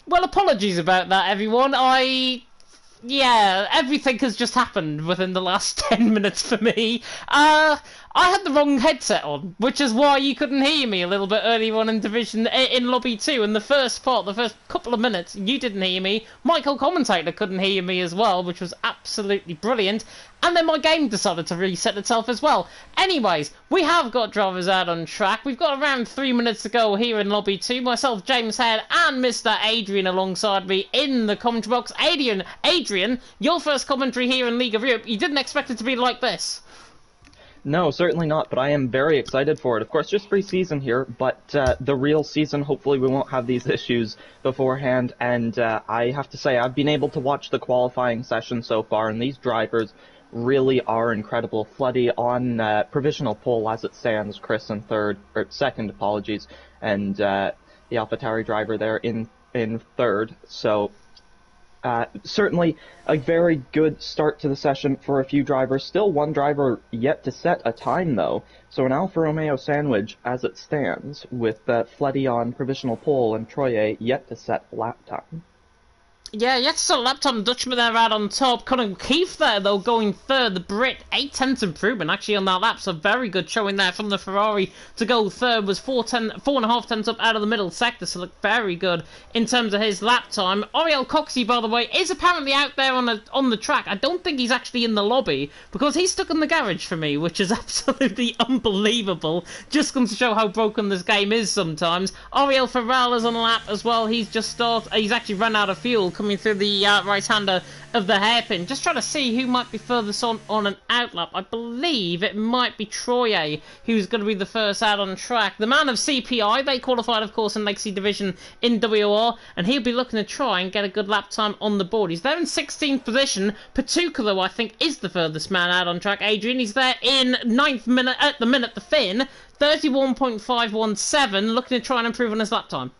Well, apologies about that, everyone. Yeah, everything has just happened within the last 10 minutes for me. I had the wrong headset on, which is why you couldn't hear me a little bit earlier on in in Lobby 2. In the first part, the first couple of minutes, you didn't hear me. Michael Commentator couldn't hear me as well, which was absolutely brilliant. And then my game decided to reset itself as well. Anyways, we have got drivers out on track. We've got around 3 minutes to go here in Lobby 2. Myself, James Head, and Mr. Adrian alongside me in the commentary box. Adrian, your first commentary here in League of Europe. You didn't expect it to be like this. No, certainly not, but I am very excited for it. Of course, just pre-season here, but the real season, hopefully we won't have these issues beforehand, and I have to say, I've been able to watch the qualifying session so far, and these drivers really are incredible. Floody on provisional pole as it stands, Chris in second, apologies, and the AlphaTauri driver there in third, so certainly a very good start to the session for a few drivers. Still one driver yet to set a time, though. So an Alfa Romeo sandwich as it stands, with Floody on provisional pole and Troye yet to set lap time. Yeah, yes, a lap time. Dutchman there out on top. Conor Keith there, though, going third. The Brit, 8 tenths improvement, actually, on that lap. So very good showing there from the Ferrari to go third. Was 4.5 tenths up out of the middle sector, so looked very good in terms of his lap time. Oriel Coxey, by the way, is apparently out there on the track. I don't think he's actually in the lobby, because he's stuck in the garage for me, which is absolutely unbelievable. Just comes to show how broken this game is sometimes. Ariel Ferral is on a lap as well. He's actually run out of fuel, coming through the right-hander of the hairpin. Just trying to see who might be furthest on an outlap. I believe it might be Troye who's going to be the first out on track. The man of CPI, they qualified, of course, in Legacy Division in WR, and he'll be looking to try and get a good lap time on the board. He's there in 16th position. Patuka, though, I think, is the furthest man out on track. Adrian, he's there in 9th minute, at the minute, the Finn. 31.517, looking to try and improve on his lap time.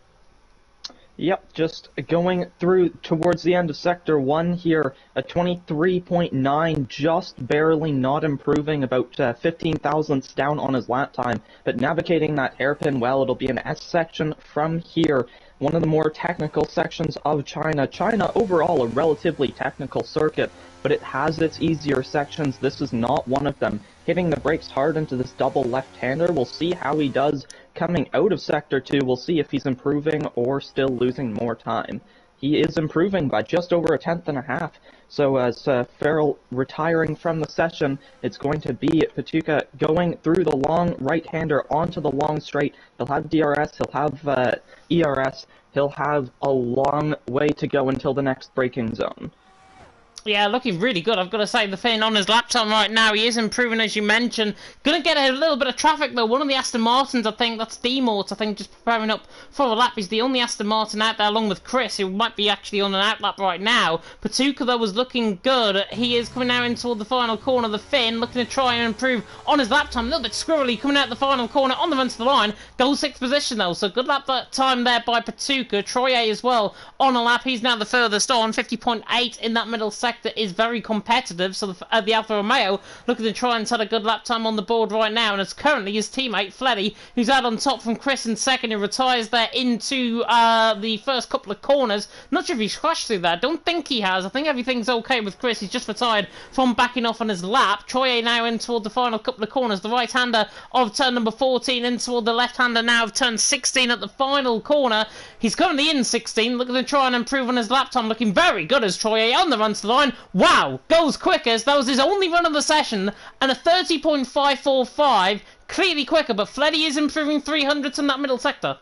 Yep, just going through towards the end of Sector 1 here, a 23.9, just barely not improving, about 15 thousandths down on his lap time, but navigating that hairpin well. It'll be an S section from here, one of the more technical sections of China. China, overall, a relatively technical circuit, but it has its easier sections. This is not one of them. Hitting the brakes hard into this double left-hander. We'll see how he does coming out of Sector 2. We'll see if he's improving or still losing more time. He is improving by just over 1.5 tenths. So as Farrell retiring from the session, it's going to be Patuka going through the long right-hander onto the long straight. He'll have DRS, he'll have ERS, he'll have a long way to go until the next braking zone. Yeah, looking really good. I've got to say, the Finn on his lap time right now, he is improving, as you mentioned. Going to get a little bit of traffic, though. One of the Aston Martins, I think, that's D-Mort, I think, just preparing up for a lap. He's the only Aston Martin out there, along with Chris, who might be actually on an outlap right now. Patuka, though, was looking good. He is coming now in toward the final corner. The Finn looking to try and improve on his lap time. A little bit squirrely, coming out the final corner on the run to the line. Goal 6th position, though, so good lap time there by Patuka. Troye as well on a lap. He's now the furthest on. 50.8 in that middle sector is very competitive, so the Alfa Romeo looking to try and set a good lap time on the board right now, and it's currently his teammate Fleddy, who's out on top from Chris in second, who retires there into the first couple of corners. Not sure if he's crashed through that. Don't think he has. I think everything's okay with Chris. He's just retired from backing off on his lap. Troye now in toward the final couple of corners. The right-hander of turn number 14 in toward the left-hander now of turn 16 at the final corner. He's currently in 16, looking to try and improve on his lap time. Looking very good as Troye on the run to the line. Wow, goes quickest. That was his only run of the session, and a 30.545, clearly quicker, but Fleddy is improving 300s in that middle sector.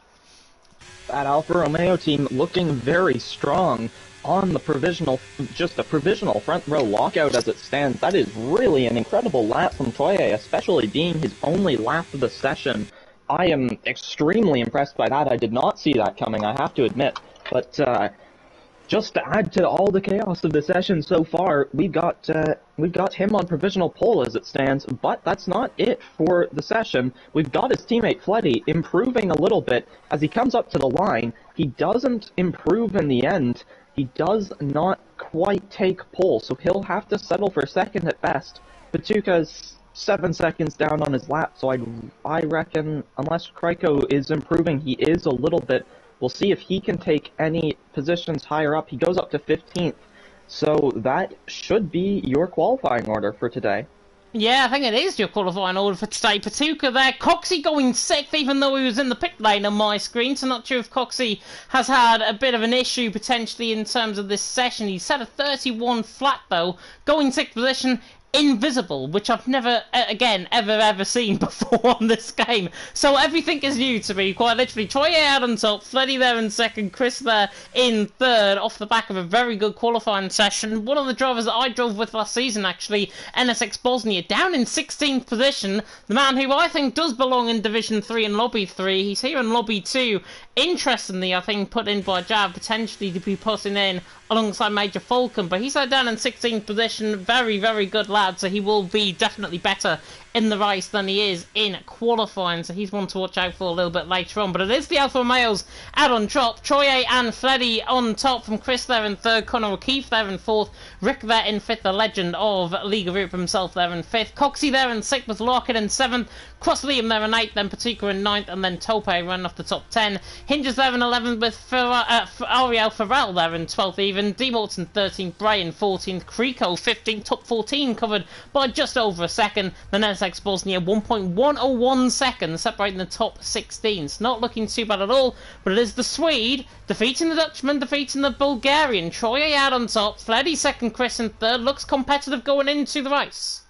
That Alfa Romeo team looking very strong on the provisional, just a provisional front row lockout as it stands. That is really an incredible lap from Troye, especially being his only lap of the session. I am extremely impressed by that. I did not see that coming, I have to admit, but just to add to all the chaos of the session so far, we've got him on provisional pole as it stands, but that's not it for the session. We've got his teammate Fleddy improving a little bit as he comes up to the line. He doesn't improve in the end. He does not quite take pole, so he'll have to settle for second at best. Patuka's 7 seconds down on his lap, so I reckon unless Kryko is improving, he is a little bit We'll see if he can take any positions higher up. He goes up to 15th, so that should be your qualifying order for today. Yeah, I think it is your qualifying order for today. Patuka there. Coxey going 6th, even though he was in the pit lane on my screen. So not sure if Coxey has had a bit of an issue potentially in terms of this session. He's set a 31 flat though. Going 6th position. Invisible, which I've never, again, ever seen before on this game. So everything is new to me, quite literally. Troye out on top, Fleddy there in second, Chris there in third, off the back of a very good qualifying session. One of the drivers that I drove with last season, actually, NSX Bosnia, down in 16th position. The man who I think does belong in Division 3 and Lobby 3. He's here in Lobby 2. Interestingly, I think put in by Jav, potentially to be putting in alongside Major Falcon, but he's down in 16th position. Very, very good lad, so he will be definitely better in the race than he is in qualifying, so he's one to watch out for a little bit later on. But it is the Alfa Romeos out on top. Troye and Fleddy on top, from Chris there in third, Conor O'Keefe there in fourth, Rick there in fifth, the legend of League of Europe himself there in fifth, Coxey there in sixth with Larkin in seventh, Cross Liam there in eighth, then Patuka in ninth, and then Tope running off the top 10. Hinges there in 11th with Ariel Farrell there in 12th even, D. Morton 13th, Bray in 14th, Creco 15th, top 14 covered by just over a second. Then NSX Bosnia 1.101 seconds separating the top 16. It's not looking too bad at all, but it is the Swede defeating the Dutchman, defeating the Bulgarian. Troye out on top, Fleddy second, Chris in third. Looks competitive going into the race.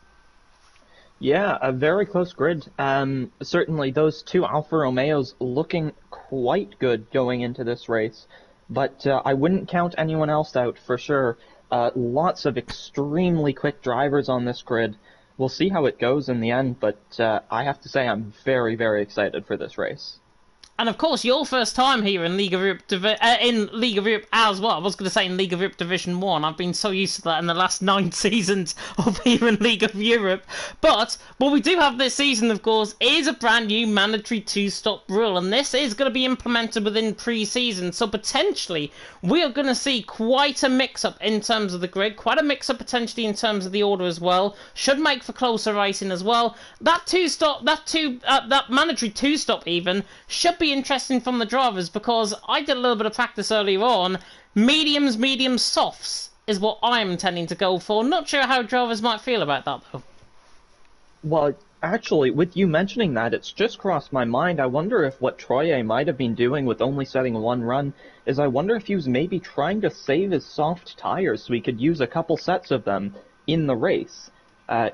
Yeah, a very close grid. Certainly those two Alfa Romeos looking quite good going into this race, but I wouldn't count anyone else out for sure. Lots of extremely quick drivers on this grid. We'll see how it goes in the end, but I have to say I'm very, very excited for this race. And of course, your first time here in League of Europe, as well. I was going to say in League of Europe Division 1. I've been so used to that in the last 9 seasons of here in League of Europe. But what we do have this season, of course, is a brand new mandatory 2-stop rule. And this is going to be implemented within pre-season. So potentially, we are going to see quite a mix-up in terms of the grid. Quite a mix-up potentially in terms of the order as well. Should make for closer racing as well. That mandatory 2-stop even, should be interesting from the drivers, because I did a little bit of practice earlier on. Mediums, softs is what I'm tending to go for. Not sure how drivers might feel about that though. Well, actually, with you mentioning that, it's just crossed my mind. I wonder if what Troye might have been doing with only setting one run is I wonder if he was maybe trying to save his soft tires so he could use a couple sets of them in the race.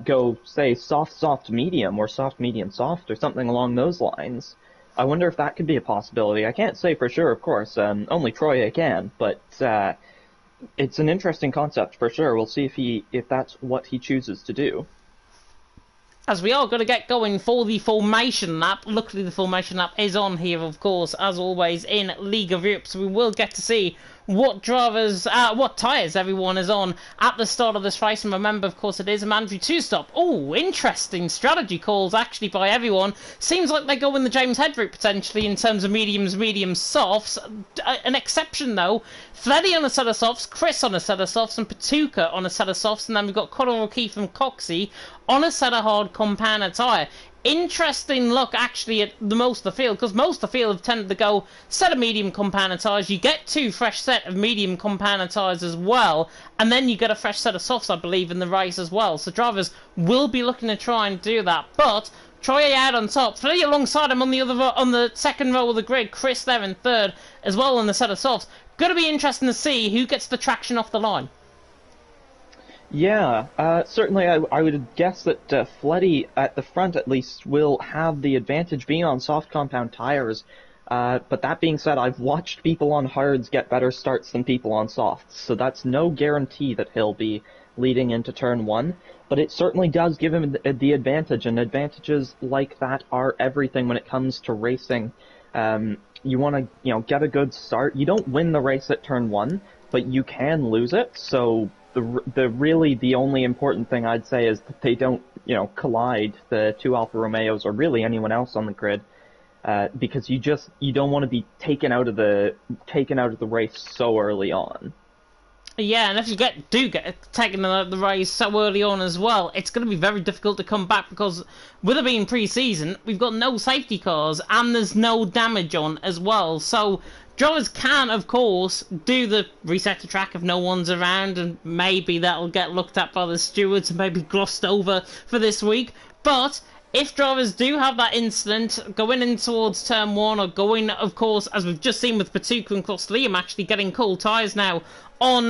Go, say, soft, medium, or soft, medium, soft, or something along those lines. I wonder if that could be a possibility. I can't say for sure, of course. Only Troye can, but it's an interesting concept for sure. We'll see if that's what he chooses to do. As we are going to get going for the formation lap. Luckily, the formation lap is on here, of course, as always, in League of Europe. So we will get to see what tyres everyone is on at the start of this race. And remember, of course, it is a mandatory 2-stop. Oh, interesting strategy calls, actually, by everyone. Seems like they go in the James Head route, potentially, in terms of mediums, softs. An exception, though. Fleddy on a set of softs, Chris on a set of softs, and Patuka on a set of softs. And then we've got Conor O'Keefe and Coxey on a set of hard compound tyre. Interesting look, actually, at most of the field, because most of the field have tended to go set of medium compound tyres. You get 2 fresh set of medium compound tyres as well, and then you get a fresh set of softs, I believe, in the race as well. So drivers will be looking to try and do that. But Troye out on top, Fleddy alongside him on the second row of the grid, Chris there in third as well on the set of softs. Going to be interesting to see who gets the traction off the line. Yeah, certainly I would guess that Fleddy, at the front at least, will have the advantage being on soft compound tires. But that being said, I've watched people on hards get better starts than people on softs, so that's no guarantee that he'll be leading into turn 1. But it certainly does give him the advantage, and advantages like that are everything when it comes to racing. You want to, get a good start. You don't win the race at turn 1, but you can lose it, so the only important thing I'd say is that they don't, collide, the two Alfa Romeos or really anyone else on the grid, because you don't want to be taken out of the race so early on. Yeah, and if you do get taken the race so early on as well, it's going to be very difficult to come back because with it being pre-season, we've got no safety cars and there's no damage on as well. So drivers can, of course, do the reset to track if no one's around, and maybe that'll get looked at by the stewards and maybe glossed over for this week. But if drivers do have that incident going in towards turn one, or going, of course, as we've just seen with Patuka and Liam actually getting cold tyres now on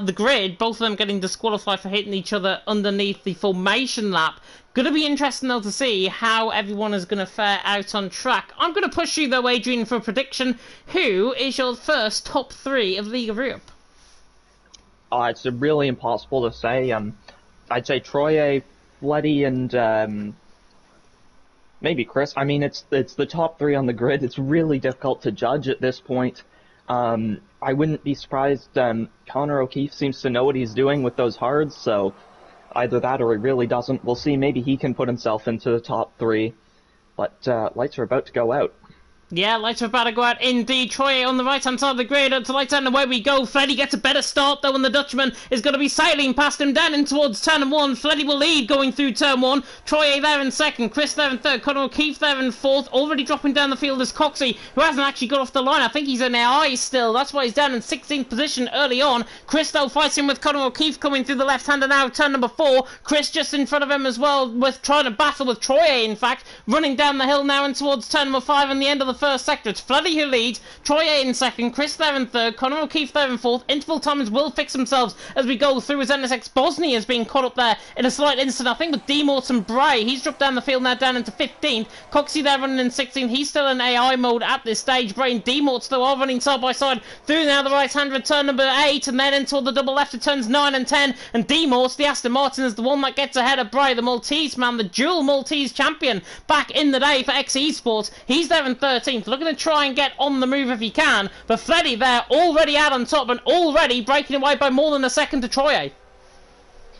the grid, both of them getting disqualified for hitting each other underneath the formation lap. Going to be interesting, though, to see how everyone is going to fare out on track. I'm going to push you, though, Adrian, for a prediction. Who is your first top three of League of Europe? It's really impossible to say. I'd say Troye, Fleddy, and maybe Chris. I mean, it's the top three on the grid. It's really difficult to judge at this point. I wouldn't be surprised. Connor O'Keefe seems to know what he's doing with those hards, so either that or he really doesn't. We'll see. Maybe he can put himself into the top three. But lights are about to go out. Yeah, lights are about to go out indeed. Troye on the right-hand side of the grid, to lights out, and away we go. Fleddy gets a better start, though, and the Dutchman is going to be sailing past him down in towards turn one. Fleddy will lead going through turn one. Troye there in second, Chris there in third, Conor O'Keefe there in fourth. Already dropping down the field is Coxey, who hasn't actually got off the line. I think he's in AI still. That's why he's down in 16th position early on. Chris, though, fighting with Conor O'Keefe coming through the left-hander now, turn number 4. Chris just in front of him as well, with trying to battle with Troye, in fact. Running down the hill now and towards turn number 5 and the end of the first sector. It's Fleddy who leads, Troye in second, Chris there in third, Conor O'Keefe there in fourth. Interval timings will fix themselves as we go through, as NSX Bosnia has been caught up there in a slight incident, I think, with D. Morton Bray. He's dropped down the field now, down into 15th. Coxey there running in 16th. He's still in AI mode at this stage. Bray and D. Morton though are running side by side through now the right-hand return number 8, and then into the double left at turns 9 and 10. And D. Morton, the Aston Martin, is the one that gets ahead of Bray, the Maltese man, the dual Maltese champion back in the day for X Esports. He's there in 13th, looking to try and get on the move if he can, but Fleddy there already out on top and already breaking away by more than a second to Troye.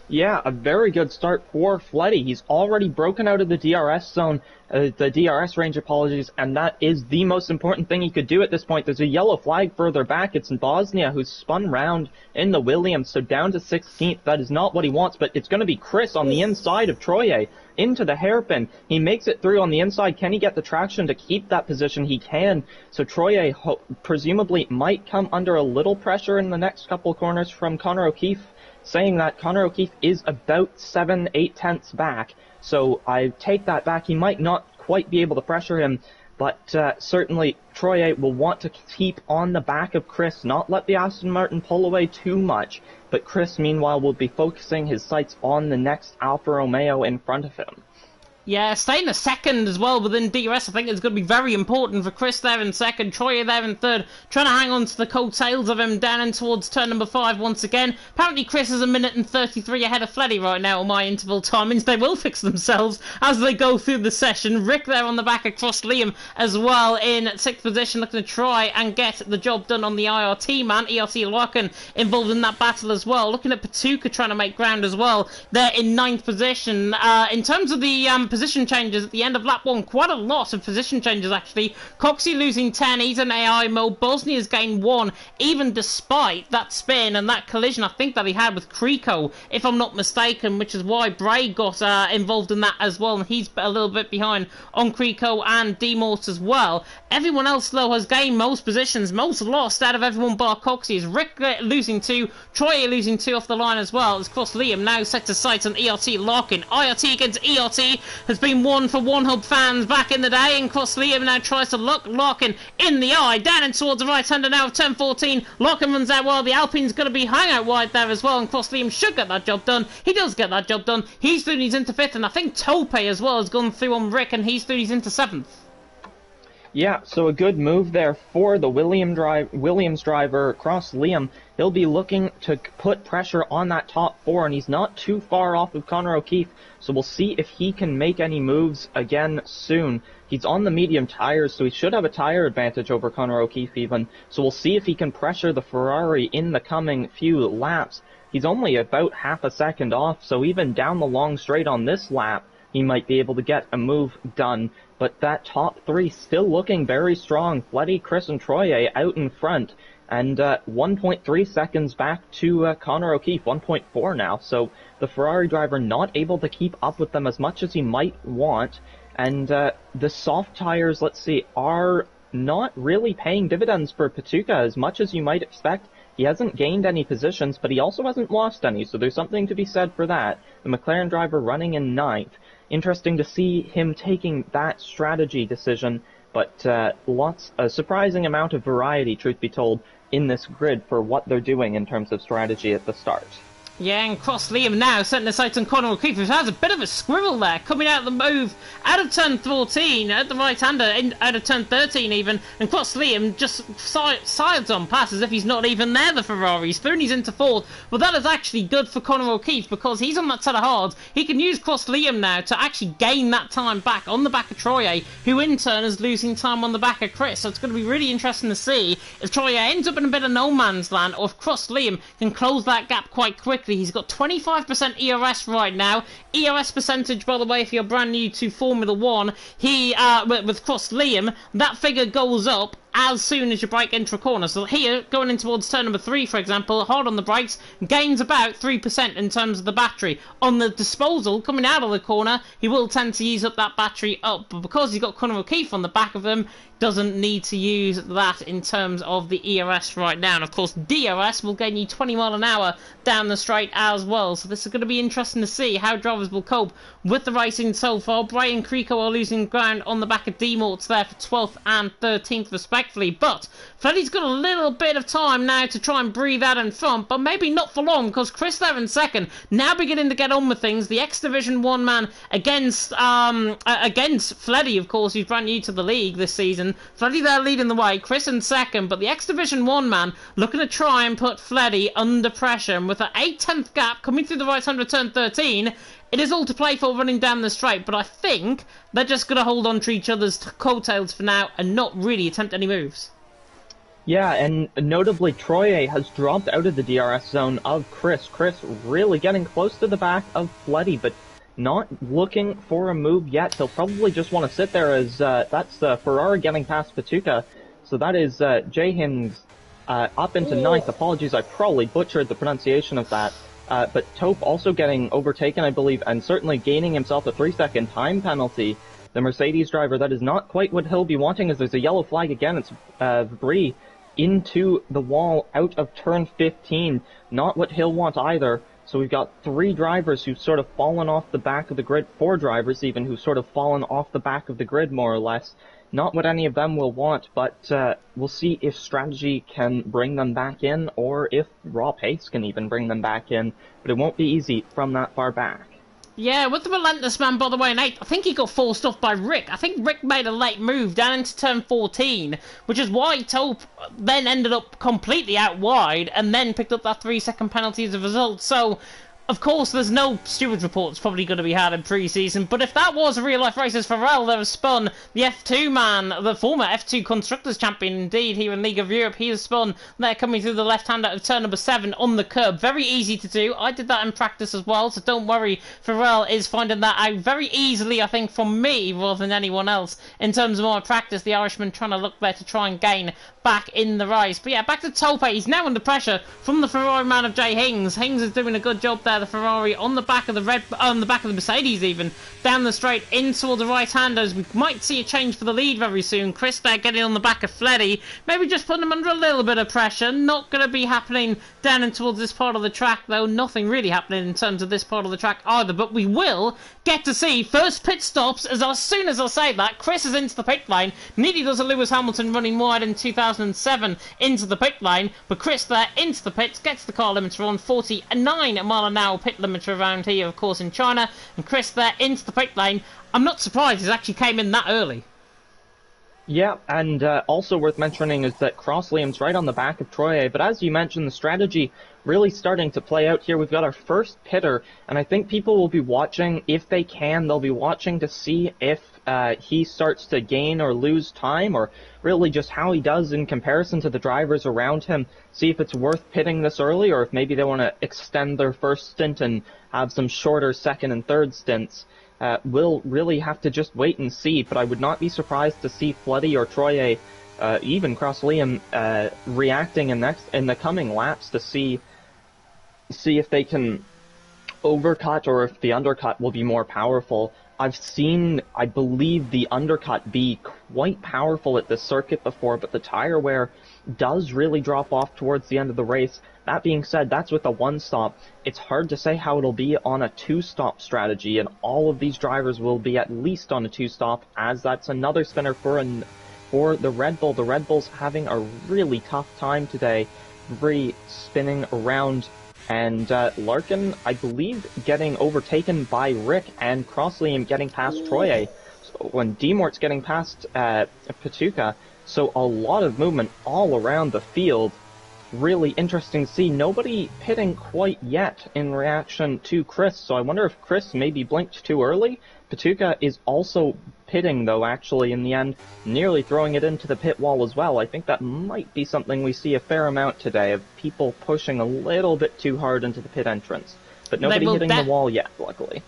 Yeah, a very good start for Fleddy. He's already broken out of the DRS zone, the DRS range, apologies, and that is the most important thing he could do at this point. There's a yellow flag further back. It's in Bosnia, who's spun round in the Williams, so down to 16th. That is not what he wants, but it's going to be Chris on the inside of Troye into the hairpin. He makes it through on the inside. Can he get the traction to keep that position? He can. So Troye presumably might come under a little pressure in the next couple corners from Conor O'Keefe, saying that Conor O'Keefe is about 7-8 tenths back. So I take that back. He might not quite be able to pressure him, but certainly Troye will want to keep on the back of Chris, not let the Aston Martin pull away too much. But Chris, meanwhile, will be focusing his sights on the next Alfa Romeo in front of him. Yeah, staying a second as well within DRS, I think it's going to be very important for Chris there in second, Troye there in third, trying to hang on to the coattails of him down in towards turn number 5 once again. Apparently Chris is 1:33 ahead of Fleddy right now on my interval timings. They will fix themselves as they go through the session. Rick there on the back across Liam as well in 6th position, looking to try and get the job done on the IRT man. ERT Larkin involved in that battle as well. Looking at Patuka trying to make ground as well. They're in 9th position. In terms of the position changes at the end of lap 1, quite a lot of position changes actually. Coxey losing 10, he's in AI mode. Bosnia's gained 1, even despite that spin and that collision I think that he had with Kriko, if I'm not mistaken, which is why Bray got involved in that as well, and he's a little bit behind on Kriko and D-Mort as well. Everyone else though has gained most positions, most lost out of everyone bar Coxey. Is Rick losing 2, Troye losing 2 off the line as well. As Cross Liam now set to sight on ERT Larkin. IRT against ERT has been one for One Hub fans back in the day, and Cross Liam now tries to look Larkin in the eye, down and towards the right-hander now of turn 14. Larkin runs out wide, the Alpine's going to be hung out wide there as well, and Cross Liam should get that job done. He does get that job done. He's through, he's into 5th, and I think Tope as well has gone through on Rick, and he's through, he's into 7th. Yeah, so a good move there for the Williams driver, Cross Liam. He'll be looking to put pressure on that top 4, and he's not too far off of Conor O'Keefe, so we'll see if he can make any moves again soon. He's on the medium tires, so he should have a tire advantage over Conor O'Keefe even, so we'll see if he can pressure the Ferrari in the coming few laps. He's only about half a second off, so even down the long straight on this lap, he might be able to get a move done. but that top three still looking very strong. Fleddy, Chris, and Troye out in front, and 1.3 seconds back to Connor O'Keefe, 1.4 now. So the Ferrari driver not able to keep up with them as much as he might want, and the soft tires, let's see, are not really paying dividends for Patuca as much as you might expect. He hasn't gained any positions, but he also hasn't lost any, so there's something to be said for that. The McLaren driver running in ninth. Interesting to see him taking that strategy decision, but a surprising amount of variety, truth be told, in this grid for what they're doing in terms of strategy at the start. Yeah, and Cross Liam now setting the sights on Connor O'Keefe, who has a bit of a squirrel there, coming out of the move, out of turn 14, at the right-hander, out of turn 13 even, and Cross Liam just sides on pass as if he's not even there, the Ferrari. Spoonies into fourth, but that is actually good for Connor O'Keefe, because he's on that set of hards. He can use Cross Liam now to actually gain that time back on the back of Troye, who in turn is losing time on the back of Chris. So it's going to be really interesting to see if Troye ends up in a bit of no man's land, or if Cross Liam can close that gap quite quickly. He's got 25% ERS right now. ERS percentage, by the way, if you're brand new to Formula 1, with Cross Liam, that figure goes up as soon as you brake into a corner. So here, going in towards turn number 3, for example, hard on the brakes, gains about 3% in terms of the battery. On the disposal, coming out of the corner, he will tend to use up that battery up, but because he's got Connor O'Keefe on the back of him, doesn't need to use that in terms of the ERS right now. And of course, DRS will gain you 20 mile an hour down the straight as well. So this is going to be interesting to see how drivers will cope with the racing so far. Brian Creco are losing ground on the back of D-Morts there for 12th and 13th respectively. But Freddy's got a little bit of time now to try and breathe out in front, but maybe not for long, because Chris there in second, now beginning to get on with things. The X-Division 1 man against Fleddy, of course, who's brand new to the league this season. Fleddy there leading the way, Chris in second, but the X-Division 1 man looking to try and put Fleddy under pressure, and with an 8/10th gap coming through the right-hander turn 13, it is all to play for running down the straight, but I think they're just going to hold on to each other's coattails for now and not really attempt any moves. Yeah, and notably, Troye has dropped out of the DRS zone of Chris. Chris really getting close to the back of Fleddy, but not looking for a move yet. He'll probably just want to sit there as that's Ferrari getting past Patuca. So that is Jay Hins up into ninth. Apologies, I probably butchered the pronunciation of that. But Tope also getting overtaken, I believe, and certainly gaining himself a 3-second time penalty. The Mercedes driver, that is not quite what he'll be wanting, as there's a yellow flag again. It's Brie into the wall out of turn 15. Not what he'll want either. So we've got 3 drivers who've sort of fallen off the back of the grid, 4 drivers even, who've sort of fallen off the back of the grid, more or less. Not what any of them will want, but we'll see if strategy can bring them back in, or if raw pace can even bring them back in. But it won't be easy from that far back. Yeah, with the Relentless Man, by the way, in 8th, I think he got forced off by Rick. I think Rick made a late move down into turn 14, which is why Tope then ended up completely out wide, and then picked up that 3-second penalty as a result. So, of course, there's no stewards reports probably going to be had in pre-season, but if that was a real-life race, as Farrell there has spun the F2 man, the former F2 Constructors Champion, indeed, here in League of Europe, he has spun there coming through the left-hand out of turn number 7 on the curb. Very easy to do. I did that in practice as well, so don't worry. Farrell is finding that out very easily, I think, from me rather than anyone else in terms of my practice. The Irishman trying to look there to try and gain back in the race. But yeah, back to Tope. He's now under pressure from the Ferrari man of Jay Hings. Hings is doing a good job there. The Ferrari on the back of the Mercedes, even down the straight in toward the right-handers. We might see a change for the lead very soon. Chris there getting on the back of Fleddy, maybe just putting him under a little bit of pressure. Not going to be happening down and towards this part of the track, though. Nothing really happening in terms of this part of the track either. But we will get to see first pit stops. As soon as I say that, Chris is into the pit lane. Nearly does a Lewis Hamilton running wide in 2007 into the pit lane, but Chris there into the pits, gets the car limiter on 49 mile an hour pit limiter around here, of course, in China, and Chris there into the pit lane. I'm not surprised he actually came in that early. Yeah, and also worth mentioning is that Cross Liam's right on the back of Troye, but as you mentioned, the strategy really starting to play out here. We've got our first pitter, and I think people will be watching, if they can, they'll be watching to see if he starts to gain or lose time, or really just how he does in comparison to the drivers around him. See if it's worth pitting this early, or if maybe they want to extend their first stint and have some shorter second and third stints. we'll really have to just wait and see, but I would not be surprised to see Floody or Troye, even Cross Liam, reacting in the coming laps to see if they can overcut or if the undercut will be more powerful. I've seen, I believe, the undercut be quite powerful at this circuit before, but the tire wear does really drop off towards the end of the race. That being said, that's with a one-stop. It's hard to say how it'll be on a two-stop strategy, and all of these drivers will be at least on a two-stop, as that's another spinner for the Red Bull. The Red Bull's having a really tough time today, spinning around. And Larkin, I believe, getting overtaken by Rick, and Crossliam getting past Troye. So when Demort's getting past Patuka, so a lot of movement all around the field. Really interesting to see. Nobody pitting quite yet in reaction to Chris, so I wonder if Chris maybe blinked too early. Patuka is also pitting, though, actually, in the end, nearly throwing it into the pit wall as well. I think that might be something we see a fair amount today, of people pushing a little bit too hard into the pit entrance. But nobody hitting the wall yet, luckily.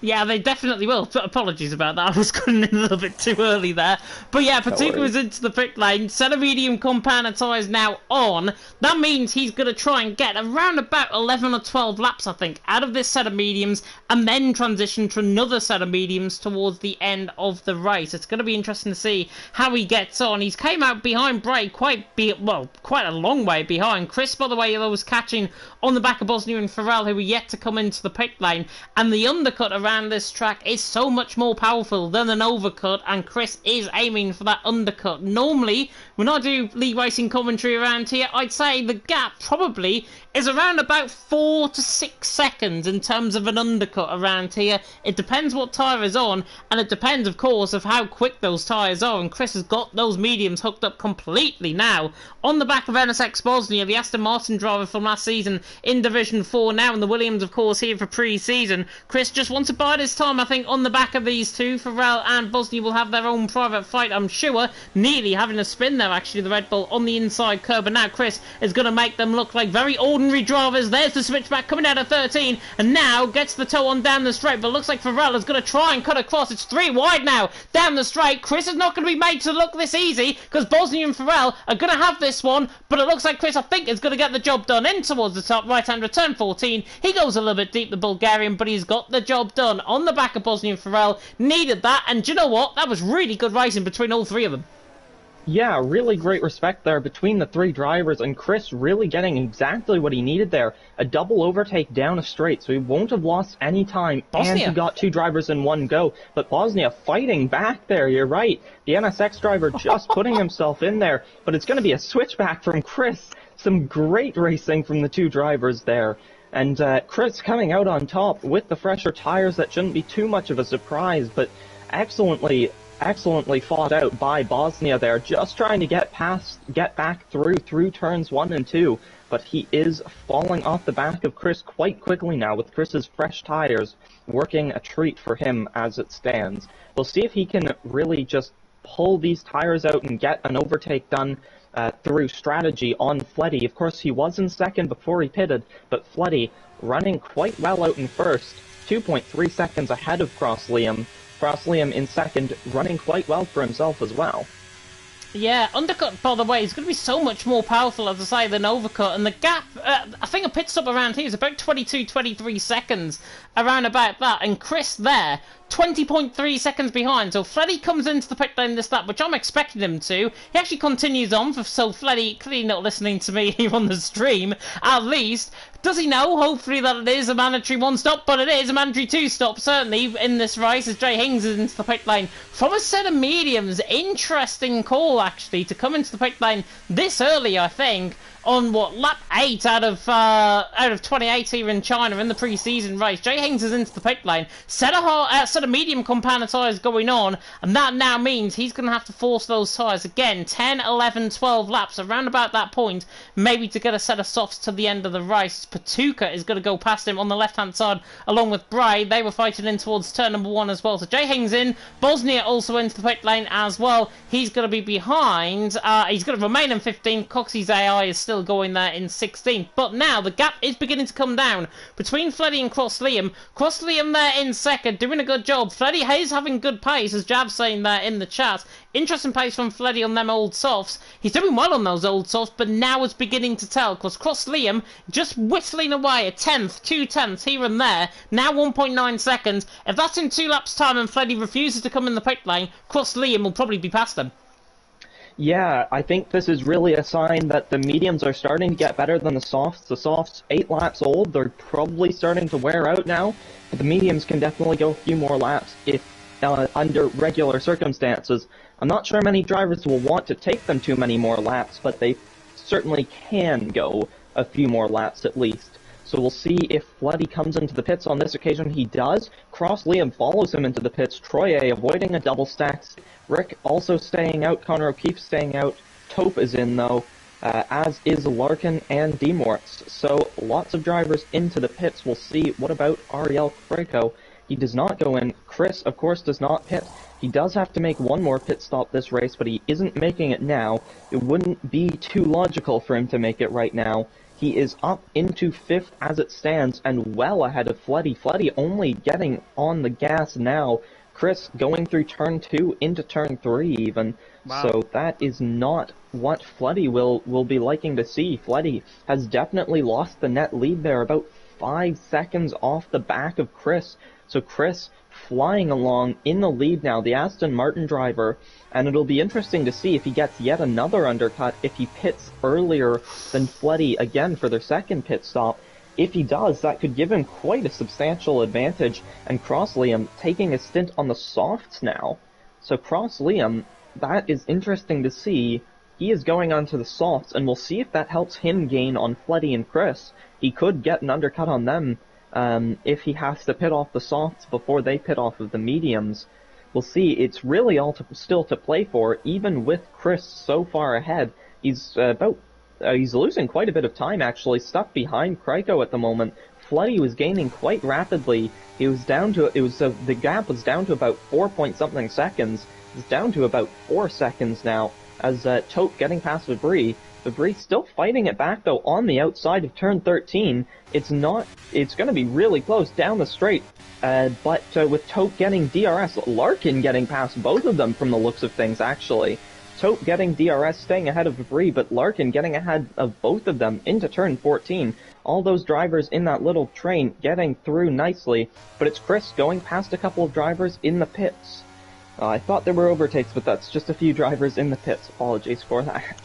Yeah, they definitely will. Apologies about that. I was going in a little bit too early there. But yeah, Patuka was into the pit lane. Set of medium compound tyres now on. That means he's going to try and get around about 11 or 12 laps, I think, out of this set of mediums, and then transition to another set of mediums towards the end of the race. It's going to be interesting to see how he gets on. He's came out behind Bray quite a long way behind. Chris, by the way, was catching on the back of Bosnia and Farrell, who were yet to come into the pit lane, and the undercut around this track is so much more powerful than an overcut, and Chris is aiming for that undercut. Normally, when I do league racing commentary around here, I'd say the gap probably is around about 4 to 6 seconds in terms of an undercut around here. It depends what tyre is on, and it depends, of course, of how quick those tyres are, and Chris has got those mediums hooked up completely now. On the back of NSX Bosnia, the Aston Martin driver from last season in Division 4 now, and the Williams, of course, here for pre-season. Chris just wants to bide his time, I think, on the back of these two. Farrell and Bosnia will have their own private fight, I'm sure. Nearly having a spin there, actually, the Red Bull on the inside curb, and now Chris is going to make them look like very ordinary drivers. There's the switchback coming out of 13, and now gets the toe on down the straight, but looks like Farrell is going to try and cut across. It's 3 wide now down the straight. Chris is not going to be made to look this easy, because Bosnia and Farrell are going to have this one, but it looks like Chris, I think, is going to get the job done in towards the top right-hand return 14. He goes a little bit deep, the Bulgarian, but he's got the job done on the back of Bosnia and Farrell. Needed that, and do you know what? That was really good racing between all three of them. Yeah, really great respect there between the three drivers, and Chris really getting exactly what he needed there. A double overtake down a straight, so he won't have lost any time, and he got two drivers in one go. But Bosnia fighting back there, you're right. The NSX driver just putting himself in there, but it's going to be a switchback from Chris. Some great racing from the two drivers there. And Chris coming out on top with the fresher tires. That shouldn't be too much of a surprise, but excellently fought out by Bosnia there, just trying to get back through turns 1 and 2, but he is falling off the back of Chris quite quickly now, with Chris's fresh tires working a treat for him as it stands. We'll see if he can really just pull these tires out and get an overtake done through strategy on Fleddy. Of course, he was in second before he pitted, but Fleddy running quite well out in first, 2.3 seconds ahead of Cross Liam in second, running quite well for himself as well. Yeah, undercut, by the way, is going to be so much more powerful, as I say, than overcut. And the gap, I think a pit stop around here is about 22, 23 seconds, around about that. And Chris there, 20.3 seconds behind. So Fleddy comes into the pit lane this lap, which I'm expecting him to. He actually continues on, so Fleddy clearly not listening to me here on the stream, at least. Does he know, hopefully, that it is a mandatory one stop? But it is a mandatory two stop, certainly, in this race, as Jay Hings is into the pit lane from a set of mediums. Interesting call, actually, to come into the pit lane this early, I think, on lap 8 out of 28 here in China in the pre-season race. Jay Hings is into the pit lane, set of medium compound tyres going on, and that now means he's going to have to force those tyres again 10, 11, 12 laps around about that point, maybe to get a set of softs to the end of the race. Patuka is going to go past him on the left-hand side along with Bray. They were fighting in towards turn number 1 as well. So Jay Hings in, Bosnia also into the pit lane as well. He's going to be behind. He's going to remain in 15. Coxey's AI is still going there in 16th. But now the gap is beginning to come down between Fleddy and Cross Liam. Cross Liam there in second, doing a good job job. Fleddy is having good pace, as Jav's saying there in the chat. Interesting pace from Fleddy on them old softs. He's doing well on those old softs, but now it's beginning to tell, because Cross Liam just whistling away a tenth, 2/10 here and there. Now 1.9 seconds. If that's in 2 laps' time and Fleddy refuses to come in the pit lane, Cross Liam will probably be past him. Yeah, I think this is really a sign that the mediums are starting to get better than the softs. The softs, 8 laps old, they're probably starting to wear out now, but the mediums can definitely go a few more laps if under regular circumstances. I'm not sure many drivers will want to take them too many more laps, but they certainly can go a few more laps at least. So we'll see if Fleddy comes into the pits on this occasion. He does. Cross Liam follows him into the pits. Troy A avoiding a double stack. Rick also staying out. Connor O'Keefe staying out. Taupe is in though, as is Larkin and Demorts. So lots of drivers into the pits. We'll see. What about Ariel Krejko? He does not go in. Chris, of course, does not pit. He does have to make one more pit stop this race, but he isn't making it now. It wouldn't be too logical for him to make it right now. He is up into 5th as it stands, and well ahead of Fleddy. Fleddy only getting on the gas now. Chris going through turn 2 into turn 3 even. Wow. So that is not what Fleddy will be liking to see. Fleddy has definitely lost the net lead there, about 5 seconds off the back of Chris. So Chris flying along in the lead now, the Aston Martin driver, and it'll be interesting to see if he gets yet another undercut, if he pits earlier than Fleddy again for their second pit stop. If he does, that could give him quite a substantial advantage, and Cross Liam taking a stint on the softs now. So Cross Liam, that is interesting to see. He is going on to the softs, and we'll see if that helps him gain on Fleddy and Chris. He could get an undercut on them if he has to pit off the softs before they pit off of the mediums. We'll see. It's really all still to play for, even with Chris so far ahead. He's he's losing quite a bit of time, actually, stuck behind Krejko at the moment. Fleddy was gaining quite rapidly. He was down to, the gap was down to about 4-point-something seconds. It's down to about 4 seconds now, as Taupe getting past Fabry. Fabry still fighting it back, though, on the outside of turn 13. It's going to be really close down the straight, but with Taupe getting DRS, Larkin getting past both of them from the looks of things, actually. Taupe getting DRS, staying ahead of Fabry, but Larkin getting ahead of both of them into turn 14. All those drivers in that little train getting through nicely, but it's Chris going past a couple of drivers in the pits. I thought there were overtakes, but that's just a few drivers in the pits. Apologies for that.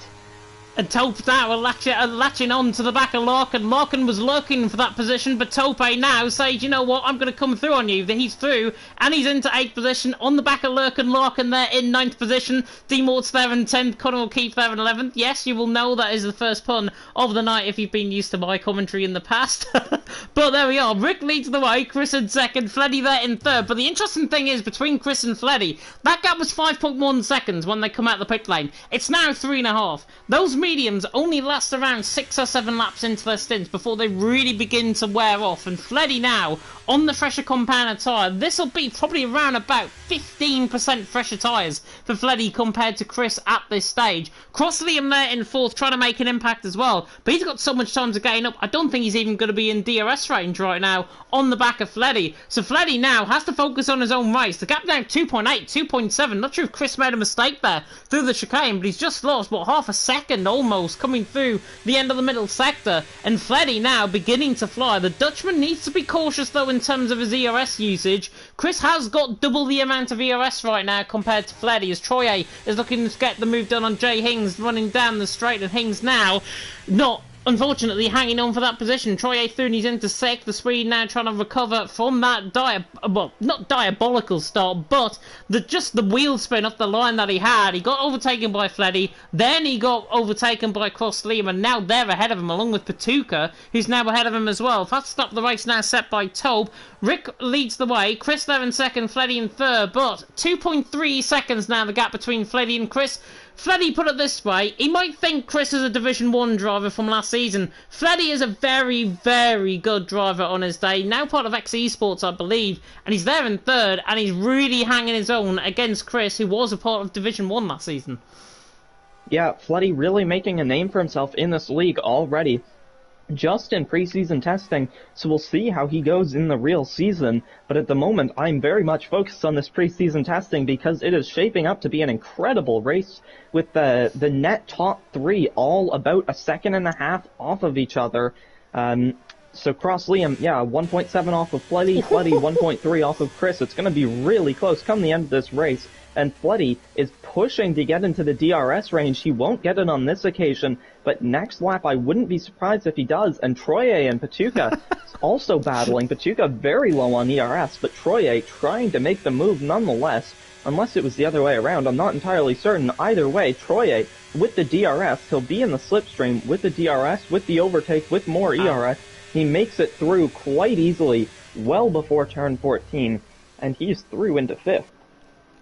And Taupe now latching on to the back of Larkin. Larkin was lurking for that position, but Taupe now says, you know what, I'm going to come through on you. He's through, and he's into 8th position. On the back of Larkin, Larkin there in 9th position. Demort's there in 10th, Connor O'Keefe there in 11th. Yes, you will know that is the first pun of the night if you've been used to my commentary in the past. But there we are. Rick leads the way, Chris in 2nd, Fleddy there in 3rd. But the interesting thing is, between Chris and Fleddy, that gap was 5.1 seconds when they come out the pit lane. It's now 3.5. Those mediums only last around 6 or 7 laps into their stints before they really begin to wear off, and Fleddy now on the fresher compound tyre. This will be probably around about 15% fresher tyres for Fleddy compared to Chris at this stage. Cross Liam there in 4th, trying to make an impact as well, but he's got so much time to gain up. I don't think he's even going to be in DRS range right now on the back of Fleddy. So Fleddy now has to focus on his own race. The gap now 2.8, 2.7. Not sure if Chris made a mistake there through the chicane, but he's just lost, what, half a second almost coming through the end of the middle sector. And Fleddy now beginning to fly. The Dutchman needs to be cautious though in terms of his ERS usage. Chris has got double the amount of ERS right now compared to Fleddy, as Troy A is looking to get the move done on Jay Hings running down the straight, and Hings now not unfortunately hanging on for that position. Troy A through and he's into 6th. The Swede now trying to recover from that not diabolical start, but just the wheel spin off the line that he had. He got overtaken by Fleddy, then he got overtaken by Cross Liam, and now they're ahead of him along with Patuka, who's now ahead of him as well. Fast stop the race now set by Taupe. Rick leads the way, Chris there in 2nd, Fleddy in 3rd, but 2.3 seconds now the gap between Fleddy and Chris. Fleddy put it this way, he might think Chris is a Division 1 driver from last season. Fleddy is a very, very good driver on his day, now part of X Esports I believe, and he's there in 3rd, and he's really hanging his own against Chris, who was a part of Division 1 last season. Yeah, Fleddy really making a name for himself in this league already. just in preseason testing, so we'll see how he goes in the real season. But at the moment, I'm very much focused on this preseason testing because it is shaping up to be an incredible race with the net top three all about a second and a half off of each other. So Cross Liam, yeah, 1.7 off of Fleddy, Fleddy 1.3 off of Chris. It's going to be really close come the end of this race. And Fleddy is pushing to get into the DRS range. He won't get it on this occasion, but next lap I wouldn't be surprised if he does. And Troye and Patuka also battling. Patuka very low on ERS, but Troye trying to make the move nonetheless. Unless it was the other way around, I'm not entirely certain. Either way, Troye, with the DRS, he'll be in the slipstream with the DRS, with the overtake, with more ERS. He makes it through quite easily, well before turn 14, and he's through into 5th.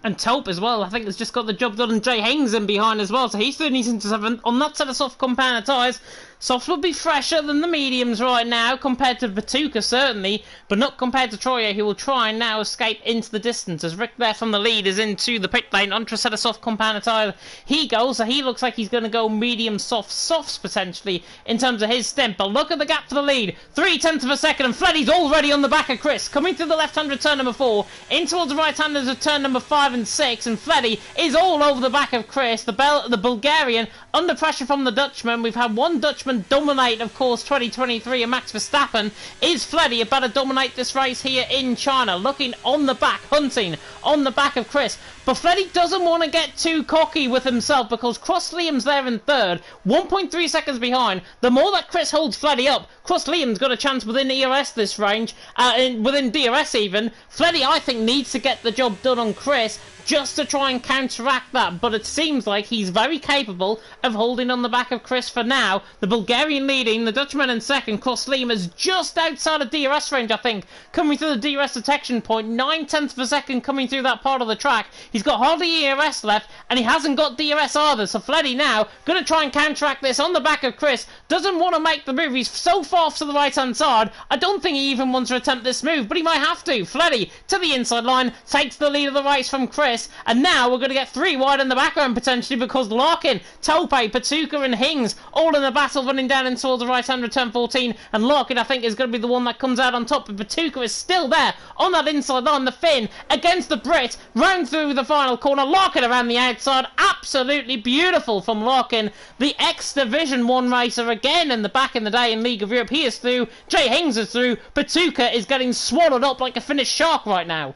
And Taupe as well, I think, has just got the job done, and Jay Hings in behind as well, so he's through into 7th on that set of soft compound tyres. Softs will be fresher than the mediums right now, compared to Patuka certainly, but not compared to Troye, who will try and now escape into the distance, as Rick there from the lead is into the pit lane, onto a set of soft compound tyre. He goes, so he looks like he's going to go medium soft softs potentially in terms of his stint, but look at the gap for the lead, 0.3 of a second, and Fleddy's already on the back of Chris, coming through the left-hand of turn number 4, in towards the right-handers of turn number 5 and 6, and Fleddy is all over the back of Chris, the Bulgarian, under pressure from the Dutchman. We've had one Dutchman dominate, of course, 2023, and Max Verstappen. Is Fleddy about to dominate this race here in China? Looking on the back, hunting on the back of Chris. But Fleddy doesn't want to get too cocky with himself because Cross Liam's there in 3rd, 1.3 seconds behind. The more that Chris holds Fleddy up, Cross Liam's got a chance within ERS this range, within DRS even. Fleddy, I think, needs to get the job done on Chris just to try and counteract that, but it seems like he's very capable of holding on the back of Chris for now. The Bulgarian leading, the Dutchman in 2nd, Cross Liam is just outside of DRS range, I think, coming through the DRS detection point, 0.9 of a second coming through that part of the track. He's got hardly ERS left, and he hasn't got DRS either, so Fleddy now going to try and counteract this on the back of Chris, doesn't want to make the move, he's so far off to the right hand side, I don't think he even wants to attempt this move, but he might have to. Fleddy to the inside line, takes the lead of the race from Chris, and now we're going to get 3 wide in the background potentially because Larkin, Taupe, Patuka and Hings all in the battle running down in towards the right hand of turn 14, and Larkin I think is going to be the one that comes out on top, but Patuka is still there on that inside line, the Finn against the Brit, round through the final corner, Larkin around the outside, absolutely beautiful from Larkin, the ex-Division 1 racer again in the back in the day in League of Europe. He is through, Jay Hings is through, Patuka is getting swallowed up like a Finnish shark right now.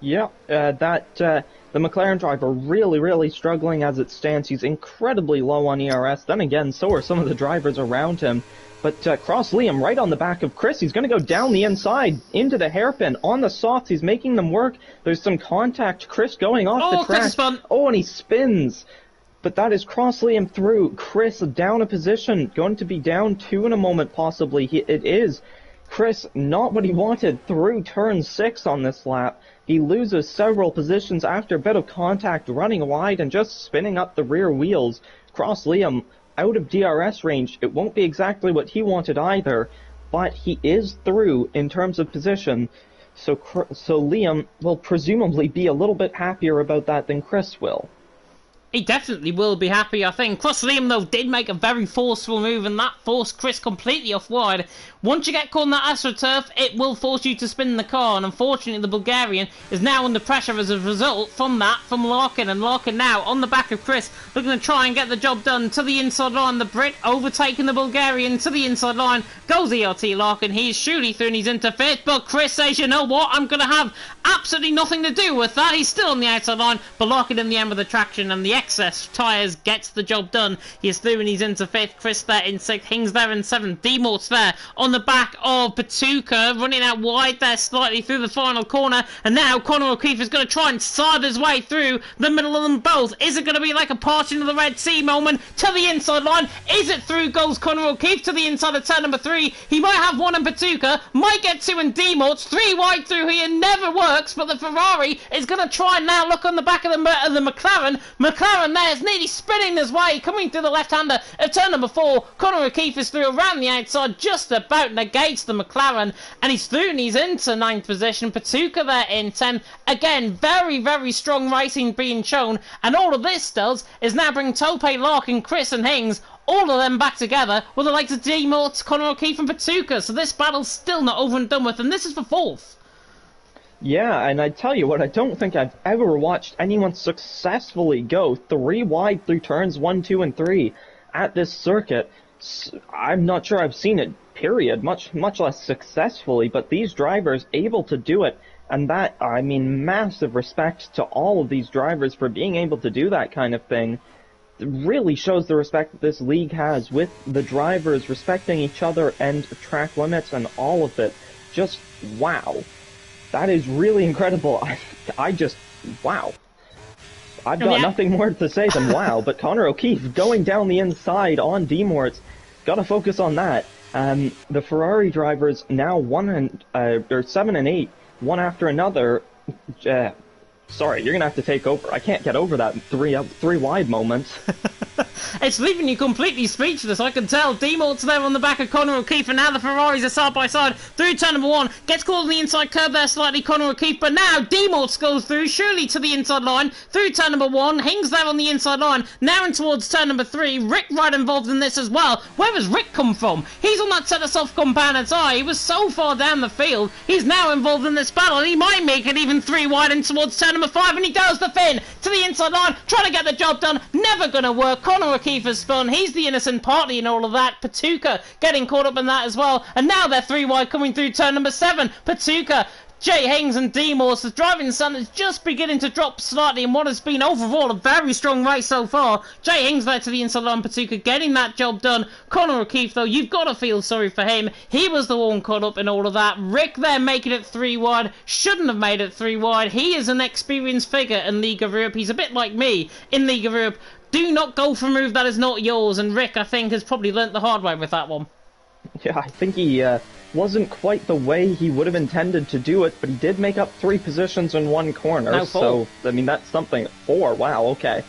Yeah, the McLaren driver really struggling as it stands. He's incredibly low on ERS. Then again, so are some of the drivers around him. But Cross Liam right on the back of Chris. He's going to go down the inside into the hairpin on the softs. He's making them work. There's some contact. Chris going off the track. Oh, and he spins. But that is Cross Liam through. Chris down a position. Going to be down 2 in a moment possibly. It is. Chris, not what he wanted, through turn 6 on this lap. He loses several positions after a bit of contact, running wide and just spinning up the rear wheels. Cross Liam out of DRS range. It won't be exactly what he wanted either, but he is through in terms of position. So Liam will presumably be a little bit happier about that than Chris will. He definitely will be happy, I think. Cross Liam, though, did make a very forceful move, and that forced Chris completely off wide. Once you get caught in that AstroTurf, it will force you to spin the car, and unfortunately the Bulgarian is now under pressure as a result from Larkin, and Larkin now on the back of Chris, looking to try and get the job done to the inside line. The Brit overtaking the Bulgarian to the inside line, goes ERT Larkin, he's shooting through and he's into 5th, but Chris says, you know what, I'm going to have absolutely nothing to do with that. He's still on the outside line, but Larkin in the end with the traction, and the excess tyres gets the job done. He's through and he's into 5th, Chris there in 6th, Hings there in 7th, Demort's there on the back of Patuka, running out wide there slightly through the final corner, and now Conor O'Keefe is going to try and side his way through the middle of them both. Is it going to be like a parting of the Red Sea moment to the inside line? Is it through? Goes Conor O'Keefe to the inside of turn number 3. He might have 1 in Patuka, might get 2 in Demort's, 3 wide through here, never works, but the Ferrari is going to try and now look on the back of the McLaren. McLaren there is nearly spinning his way, coming through the left-hander of turn number 4. Conor O'Keefe is through around the outside, just about negates the McLaren, and he's through and he's into 9th position. Patuka there in 10th. Again, very strong racing being shown, and all of this does is now bring Taupe, Larkin, Chris and Hings all of them back together with the likes of D-Mort, Conor O'Keefe and Patuka. So this battle's still not over and done with, and this is for 4th. Yeah, and I tell you what, I don't think I've ever watched anyone successfully go 3 wide through turns 1, 2, and 3 at this circuit. I'm not sure I've seen it, period, much less successfully, but these drivers able to do it, and that, I mean, massive respect to all of these drivers for being able to do that kind of thing. It really shows the respect that this league has with the drivers respecting each other and track limits and all of it. Just wow. That is really incredible. I just, wow. I've got nothing more to say than wow, but Conor O'Keefe going down the inside on D-Mort's, gotta focus on that. The Ferrari drivers now 7 and 8, one after another. Sorry, you're gonna have to take over. I can't get over that three wide moment. It's leaving you completely speechless, I can tell. D-Mort's there on the back of Conor O'Keefe, and now the Ferraris are side by side through turn number 1. Gets caught on the inside curve there slightly, Conor O'Keefe, but now D-Mort goes through, surely to the inside line, through turn number 1. Hings there on the inside line, now in towards turn number 3. Rick right involved in this as well. Where has Rick come from? He's on that set of soft compound tyre. He was so far down the field. He's now involved in this battle, and he might make it even 3 wide in towards turn number 5, and he does. The Finn to the inside line, trying to get the job done. Never gonna work. Conor O'Keefe has spun. He's the innocent party in all of that. Patuka getting caught up in that as well. And now they're 3 wide coming through turn number 7. Patuka, Jay Hings and D-Morse. The driving standards just beginning to drop slightly in what has been overall a very strong race so far. Jay Hings there to the inside line. Patuka getting that job done. Conor O'Keefe, though, you've got to feel sorry for him. He was the one caught up in all of that. Rick there making it 3 wide. Shouldn't have made it 3 wide. He is an experienced figure in League of Europe. He's a bit like me in League of Europe. Do not go for a move that is not yours, and Rick, I think, has probably learnt the hard way with that one. Yeah, I think he wasn't quite the way he would have intended to do it, but he did make up 3 positions in 1 corner, now 4. So, I mean, that's something. 4, wow, okay.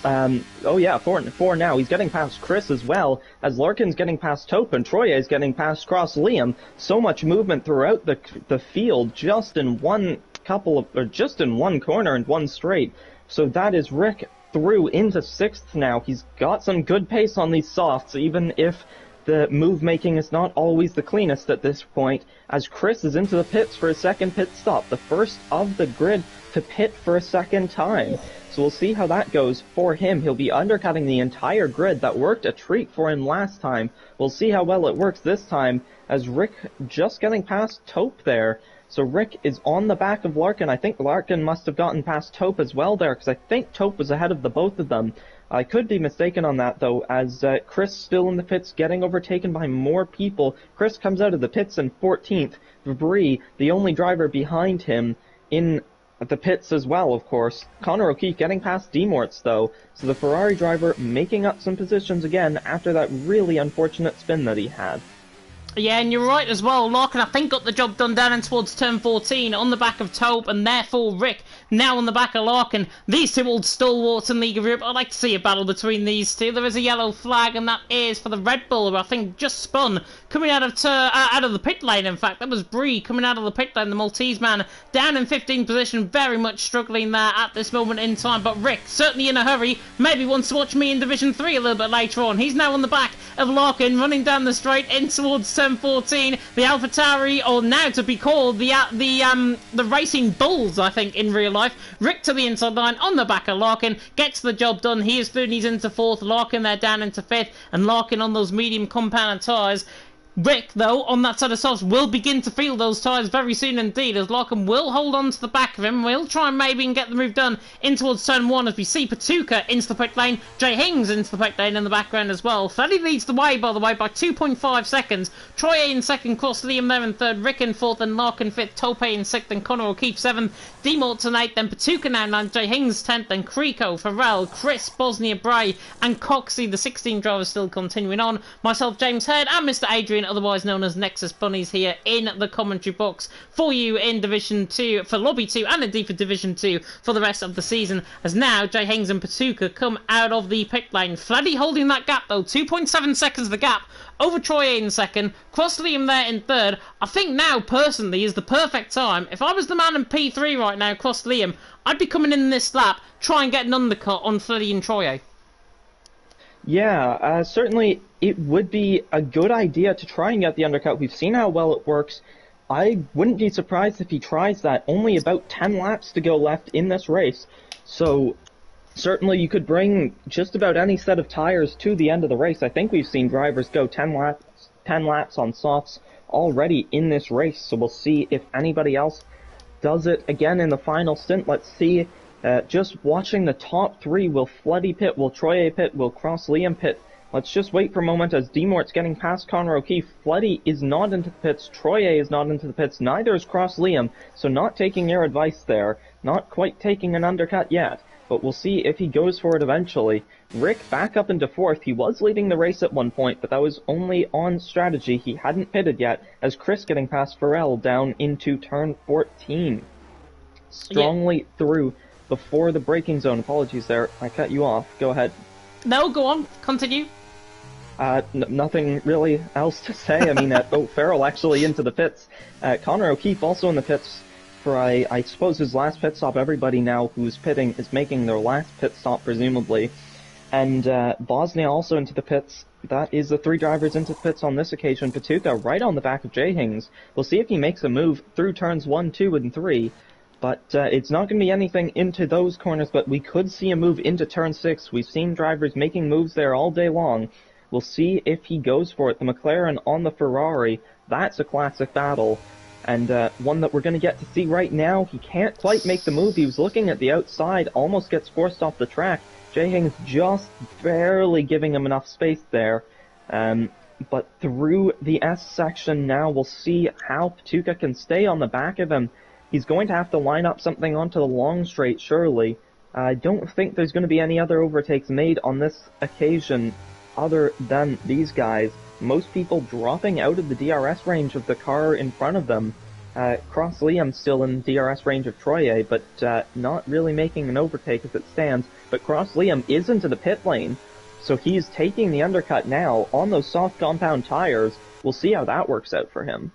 Oh yeah, 4 now. He's getting past Chris as well, as Larkin's getting past Tope, and Troye is getting past Cross Liam. So much movement throughout the field, just in one corner and 1 straight. So that is Rick through into 6th now. He's got some good pace on these softs, even if the move making is not always the cleanest at this point, as Chris is into the pits for a second pit stop, the first of the grid to pit for a second time. So we'll see how that goes for him. He'll be undercutting the entire grid. That worked a treat for him last time. We'll see how well it works this time, as Rick just getting past Tope there. So Rick is on the back of Larkin. I think Larkin must have gotten past Tope as well there, because I think Tope was ahead of the both of them. I could be mistaken on that, though, as Chris still in the pits, getting overtaken by more people. Chris comes out of the pits in 14th. Vabri, the only driver behind him, in the pits as well, of course. Conor O'Keefe getting past D-Mort's, though. So the Ferrari driver making up some positions again after that really unfortunate spin that he had. Yeah, and you're right as well. Larkin, I think, got the job done down in towards turn 14 on the back of Tope, and therefore Rick now on the back of Larkin. These two old stalwarts in League of Europe. I'd like to see a battle between these two. There is a yellow flag, and that is for the Red Bull, who I think just spun coming out of the pit lane. In fact, that was Bree coming out of the pit lane. The Maltese man down in 15th position, very much struggling there at this moment in time. But Rick certainly in a hurry. Maybe wants to watch me in Division 3 a little bit later on. He's now on the back of Larkin, running down the straight in towards turn 14. The AlphaTauri, or now to be called the Racing Bulls, I think, in real life. Rick to the inside line on the back of Larkin, gets the job done. He is third, he's into 4th. Larkin there down into 5th, and Larkin on those medium compound tyres. Rick, though, on that side of softs, will begin to feel those tyres very soon indeed, as Larkin will hold on to the back of him. We'll try and maybe get the move done in towards turn 1, as we see Patuka into the pit lane, Jay Hings into the pit lane in the background as well. Freddy leads the way, by the way, by 2.5 seconds. Troye in 2nd, Cross Liam there in 3rd, Rick in 4th, and Larkin 5th, Tope in 6th, and Conor O'Keefe 7th, D-Mort in 8th, then Patuka now 9th, Jay Hings 10th, then Kriko, Farrell, Chris, Bosnia, Bray, and Coxey, the 16 driver, still continuing on. Myself, James Head, and Mr. Adrian, otherwise known as Nexus Bunnies, here in the commentary box for you in Division 2, for Lobby 2, and indeed for Division 2 for the rest of the season, as now Jay Hings and Patuka come out of the pit lane. Fleddy holding that gap, though, 2.7 seconds the gap over Troye in 2nd, Cross Liam there in 3rd. I think now, personally, is the perfect time. If I was the man in P3 right now, Cross Liam, I'd be coming in this lap, try and get an undercut on Fleddy and Troye. Yeah, certainly it would be a good idea to try and get the undercut. We've seen how well it works. I wouldn't be surprised if he tries that. Only about 10 laps to go left in this race. So certainly you could bring just about any set of tires to the end of the race. I think we've seen drivers go 10 laps on softs already in this race. So we'll see if anybody else does it again in the final stint. Let's see. Just watching the top three, will Floody pit, will Troye pit, will Cross Liam pit? Let's just wait for a moment as D-Mort's getting past Connor O'Keefe. Floody is not into the pits, Troye is not into the pits, neither is Cross Liam, so not taking your advice there, not quite taking an undercut yet, but we'll see if he goes for it eventually. Rick back up into fourth. He was leading the race at one point, but that was only on strategy. He hadn't pitted yet, as Chris getting past Farrell down into turn 14. Strongly through before the braking zone. Apologies there, I cut you off. Go ahead. No, go on. Continue. Nothing really else to say. I mean, Farrell actually into the pits. Connor O'Keefe also in the pits for, I suppose, his last pit stop. Everybody now who's pitting is making their last pit stop, presumably. And Bosnia also into the pits. That is the three drivers into the pits on this occasion. Patuka right on the back of Jay Hings. We'll see if he makes a move through turns 1, 2, and 3. But it's not going to be anything into those corners, but we could see a move into turn 6. We've seen drivers making moves there all day long. We'll see if he goes for it. The McLaren on the Ferrari, that's a classic battle. And one that we're going to get to see right now. He can't quite make the move. He was looking at the outside, almost gets forced off the track. Jay Hings just barely giving him enough space there. But through the S section now, we'll see how Patuka can stay on the back of him. He's going to have to line up something onto the long straight, surely. I don't think there's going to be any other overtakes made on this occasion other than these guys. Most people dropping out of the DRS range of the car in front of them. Cross Liam still in DRS range of Troye, but not really making an overtake as it stands. But Cross Liam is into the pit lane, so he's taking the undercut now on those soft compound tires. We'll see how that works out for him.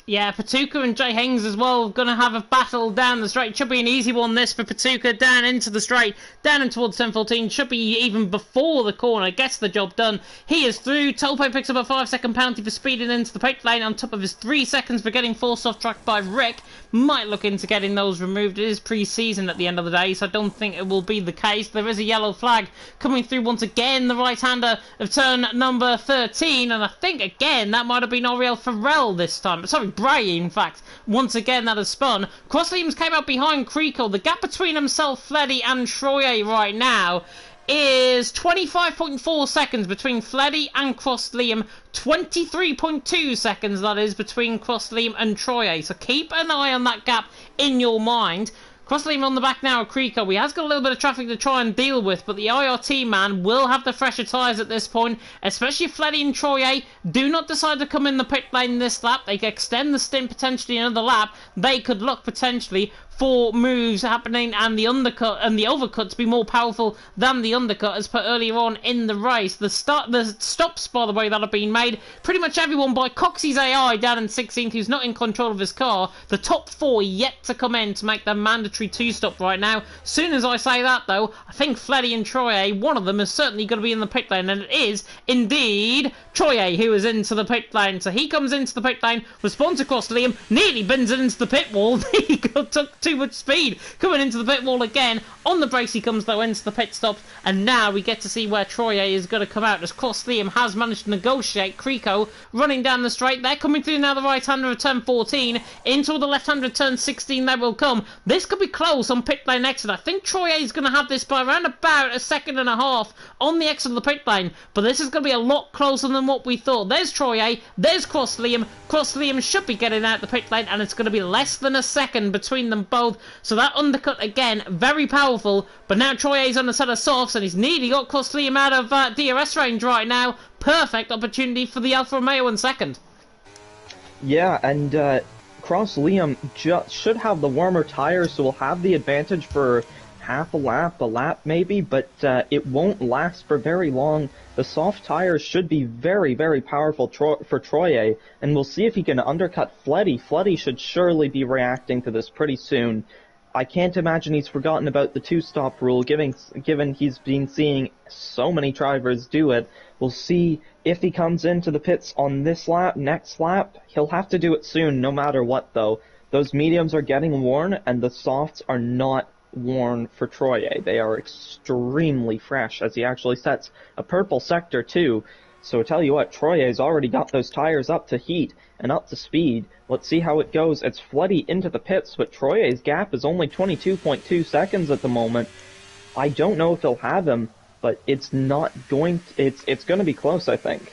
Yeah, Patuka and Jay Hings as well going to have a battle down the straight. Should be an easy one, this, for Patuka. Down into the straight, down in towards 10-14. Should be even before the corner. Gets the job done. He is through. Tolpo picks up a 5-second penalty for speeding into the pit lane on top of his 3 seconds for getting forced off track by Rick. Might look into getting those removed. It is pre-season at the end of the day, so I don't think it will be the case. There is a yellow flag coming through once again. The right-hander of turn number 13, and I think, again, that might have been Oriel Farrell this time. Sorry, Bray, in fact. Once again, that has spun. Cross Liam's came out behind Creco. The gap between himself, Fleddy, and Troye right now is 25.4 seconds between Fleddy and Cross Liam. 23.2 seconds, that is, between Cross Liam and Troye. So keep an eye on that gap in your mind. Cross Liam on the back now of Creco. He has got a little bit of traffic to try and deal with, but the IRT man will have the fresher tyres at this point, especially if Fleddy and Troye do not decide to come in the pit lane this lap. They could extend the stint potentially another lap. They could look potentially for moves happening and the undercut and the overcut to be more powerful than the undercut as per earlier on in the race. The stops, by the way, that have been made, pretty much everyone by Coxey's AI down in 16th, who's not in control of his car. The top 4 yet to come in to make their mandatory 2-stop right now. Soon as I say that, though, I think Fleddy and Troye, one of them is certainly going to be in the pit lane, and it is indeed Troye who is into the pit lane. So he comes into the pit lane, responds across to Liam, nearly bends it into the pit wall. He took too much speed coming into the pit wall again. On the brakes he comes, though, into the pit stop, and now we get to see where Troye is going to come out as Cross Liam has managed to negotiate. Creco running down the straight. They're coming through now the right-hander of turn 14. Into the left-hander of turn 16 they will come. This could be close on pit lane exit. I think Troye is going to have this by around about a second and a half on the exit of the pit lane, but this is going to be a lot closer than what we thought. There's Troye, there's Cross Liam. Cross Liam should be getting out the pit lane, and it's going to be less than a second between them both. So that undercut again, very powerful. But now Troye's on a set of softs, and he's nearly got Cross Liam out of DRS range right now. Perfect opportunity for the Alfa Romeo in second. Yeah, and Cross Liam should have the warmer tires, so we'll have the advantage for half a lap maybe, but it won't last for very long. The soft tires should be very, very powerful for Troye, and we'll see if he can undercut Fleddy. Fleddy should surely be reacting to this pretty soon. I can't imagine he's forgotten about the two-stop rule, given he's been seeing so many drivers do it. We'll see if he comes into the pits on this lap, next lap. He'll have to do it soon, no matter what, though. Those mediums are getting worn, and the softs are not worn for Troye. They are extremely fresh, as he actually sets a purple sector, too. So I tell you what, Troye's already got those tires up to heat and up to speed. Let's see how it goes. It's Fleddy into the pits, but Troye's gap is only 22.2 seconds at the moment. I don't know if he'll have him, but it's not going to, it's going to be close, I think.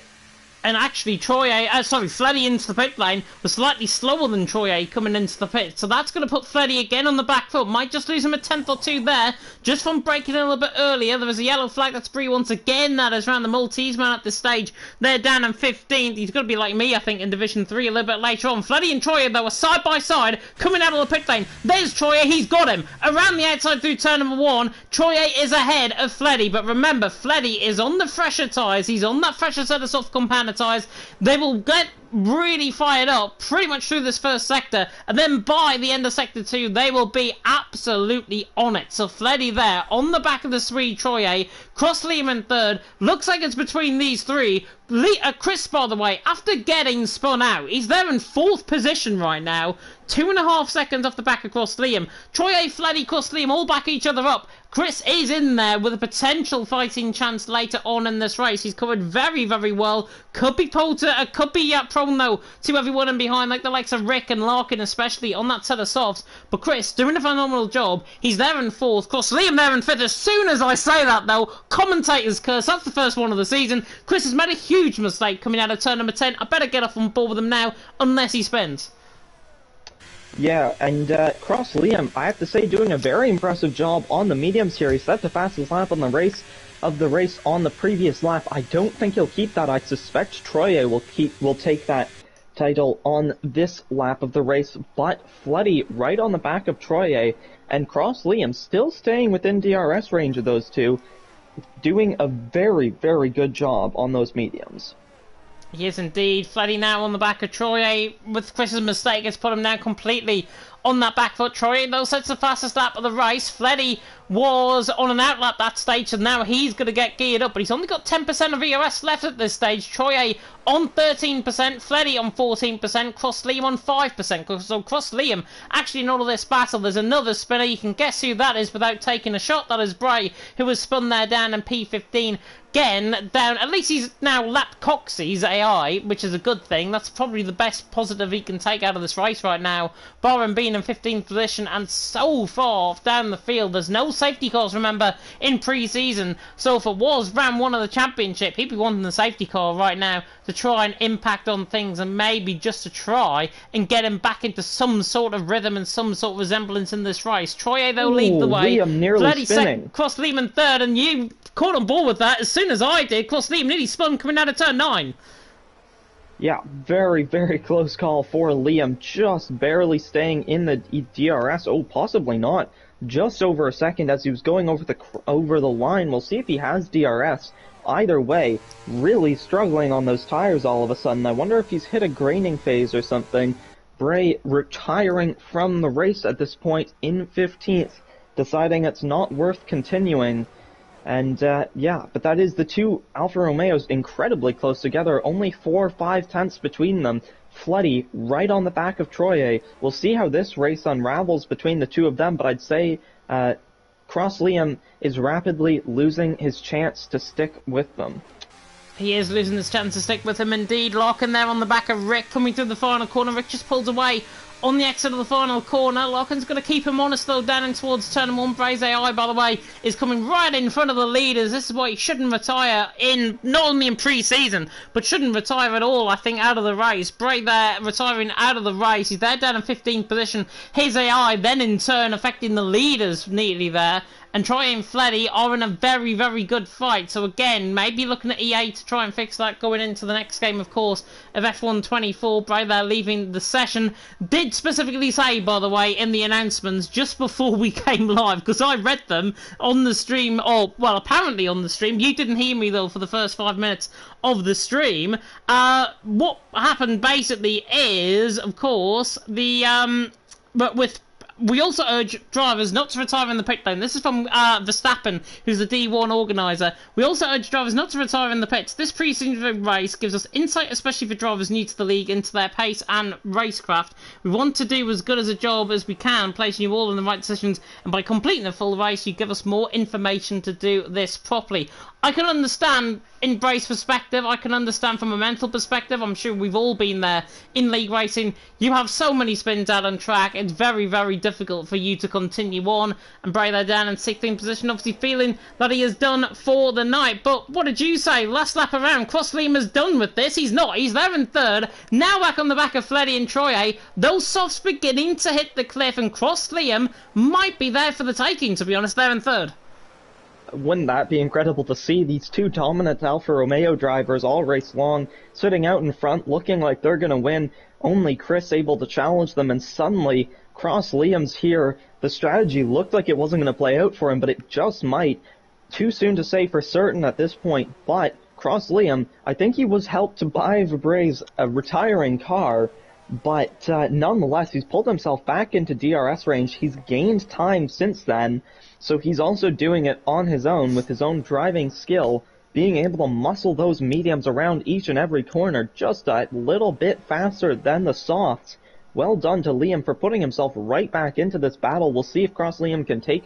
And actually, Fleddy into the pit lane was slightly slower than Troye coming into the pit. So that's going to put Fleddy again on the back foot. Might just lose him a tenth or two there, just from breaking in a little bit earlier. There was a yellow flag that's free once again. That is around the Maltese man at this stage. They're down in 15th. He's going to be like me, I think, in Division 3 a little bit later on. Fleddy and Troye, though, are side by side coming out of the pit lane. There's Troye. He's got him. Around the outside through turn number 1, Troye is ahead of Fleddy. But remember, Fleddy is on the fresher tyres. He's on that fresher set of soft compounder tyres. They will get really fired up pretty much through this first sector, and then by the end of sector 2 they will be absolutely on it. So Fleddy there on the back of the Swede Troye, cross Liam in third. Looks like it's between these three. Chris, by the way, after getting spun out, he's there in 4th position right now, 2.5 seconds off the back of Cross Liam. Troye, Fleddy, Cross Liam all back each other up. Chris is in there with a potential fighting chance later on in this race. He's covered very, very well. Could be prone though to everyone in behind, like the likes of Rick and Larkin, especially on that set of softs. But Chris doing a phenomenal job. He's there in 4th. Cross Liam there in 5th. As soon as I say that, though, commentator's curse. That's the first one of the season. Chris has made a huge mistake coming out of turn number 10. I better get off on board with him now, unless he spins. Yeah, and Cross Liam, I have to say, doing a very impressive job on the mediums here. He set the fastest lap on the race on the previous lap. I don't think he'll keep that. I suspect Troye will take that title on this lap of the race. But Fleddy right on the back of Troye, and Cross Liam still staying within DRS range of those two, doing a very, very good job on those mediums. He is indeed. Fleddy now on the back of Troye. With Chris's mistake, it's put him now completely on that back foot. Troye, though, sets the fastest lap of the race. Fleddy was on an outlap that stage, so now he's going to get geared up, but he's only got 10% of ERS left at this stage. Troye on 13%, Fleddy on 14%, Cross Liam on 5%. So Cross Liam, actually in all of this battle, there's another spinner. You can guess who that is without taking a shot. That is Bray, who was spun there down in P15. Again, down, at least he's now lapped Coxey's AI, which is a good thing. That's probably the best positive he can take out of this race right now. Barham being in 15th position and so far off down the field. There's no safety cars, remember, in pre-season. So if it was round 1 of the championship, he'd be wanting the safety car right now to try and impact on things, and maybe just to try and get him back into some sort of rhythm and some sort of resemblance in this race. Troye, though, lead the way. Liam nearly spinning. Cross Liam in 3rd, and you caught on board with that as soon as I did. Cross Liam nearly spun coming out of turn 9. Yeah, very, very close call for Liam. Just barely staying in the DRS. Oh, possibly not. Just over a second as he was going over the line. We'll see if he has DRS. Either way, really struggling on those tires all of a sudden. I wonder if he's hit a graining phase or something. Bray retiring from the race at this point in 15th, deciding it's not worth continuing. And, yeah, but that is the two Alfa Romeos incredibly close together, only 4 or 5 tenths between them. Fleddy right on the back of Troye. We'll see how this race unravels between the two of them, but I'd say Cross Liam is rapidly losing his chance to stick with them. He is losing his chance to stick with him indeed. Larkin there on the back of Rick coming through the final corner. Rick just pulls away on the exit of the final corner. Larkin's going to keep him honest though down in towards turn 1. Bray's AI, by the way, is coming right in front of the leaders. This is why he shouldn't retire in, not only in pre-season, but shouldn't retire at all, I think, out of the race. Bray there retiring out of the race. He's there down in 15th position. His AI then in turn affecting the leaders neatly there. And Troye and Fleddy are in a very, very good fight. So again, maybe looking at EA to try and fix that going into the next game, of course, of F1 24. Bray there leaving the session. Did specifically say, by the way, in the announcements just before we came live, because I read them on the stream, or, well, apparently on the stream. You didn't hear me, though, for the first 5 minutes of the stream. What happened, basically, is, of course, the, but with we also urge drivers not to retire in the pit lane. This is from Verstappen, who's the D1 organiser. We also urge drivers not to retire in the pits. This pre-season race gives us insight, especially for drivers new to the league, into their pace and racecraft. We want to do as good as a job as we can, placing you all in the right decisions, and by completing the full race, you give us more information to do this properly. I can understand in race perspective, I can understand from a mental perspective. I'm sure we've all been there in league racing. You have so many spins out on track, it's very, very difficult for you to continue on and break that down in 16th position, obviously feeling that he is done for the night. But what did you say last lap around? Cross-Lima's done with this. He's not. He's there in third. Now back on the back of Fleddy and Troye. Those softs beginning to hit the cliff, and Cross-Liam might be there for the taking, to be honest, there in third. Wouldn't that be incredible to see these two dominant Alfa Romeo drivers all race long, sitting out in front, looking like they're going to win, only Chris able to challenge them, and suddenly Cross-Liam's here. The strategy looked like it wasn't going to play out for him, but it just might. Too soon to say for certain at this point, but Cross-Liam, I think he was helped to buy Vibre's retiring car, but nonetheless, he's pulled himself back into DRS range. He's gained time since then, so he's also doing it on his own with his own driving skill, being able to muscle those mediums around each and every corner just a little bit faster than the softs. Well done to Liam for putting himself right back into this battle. We'll see if Cross-Liam can take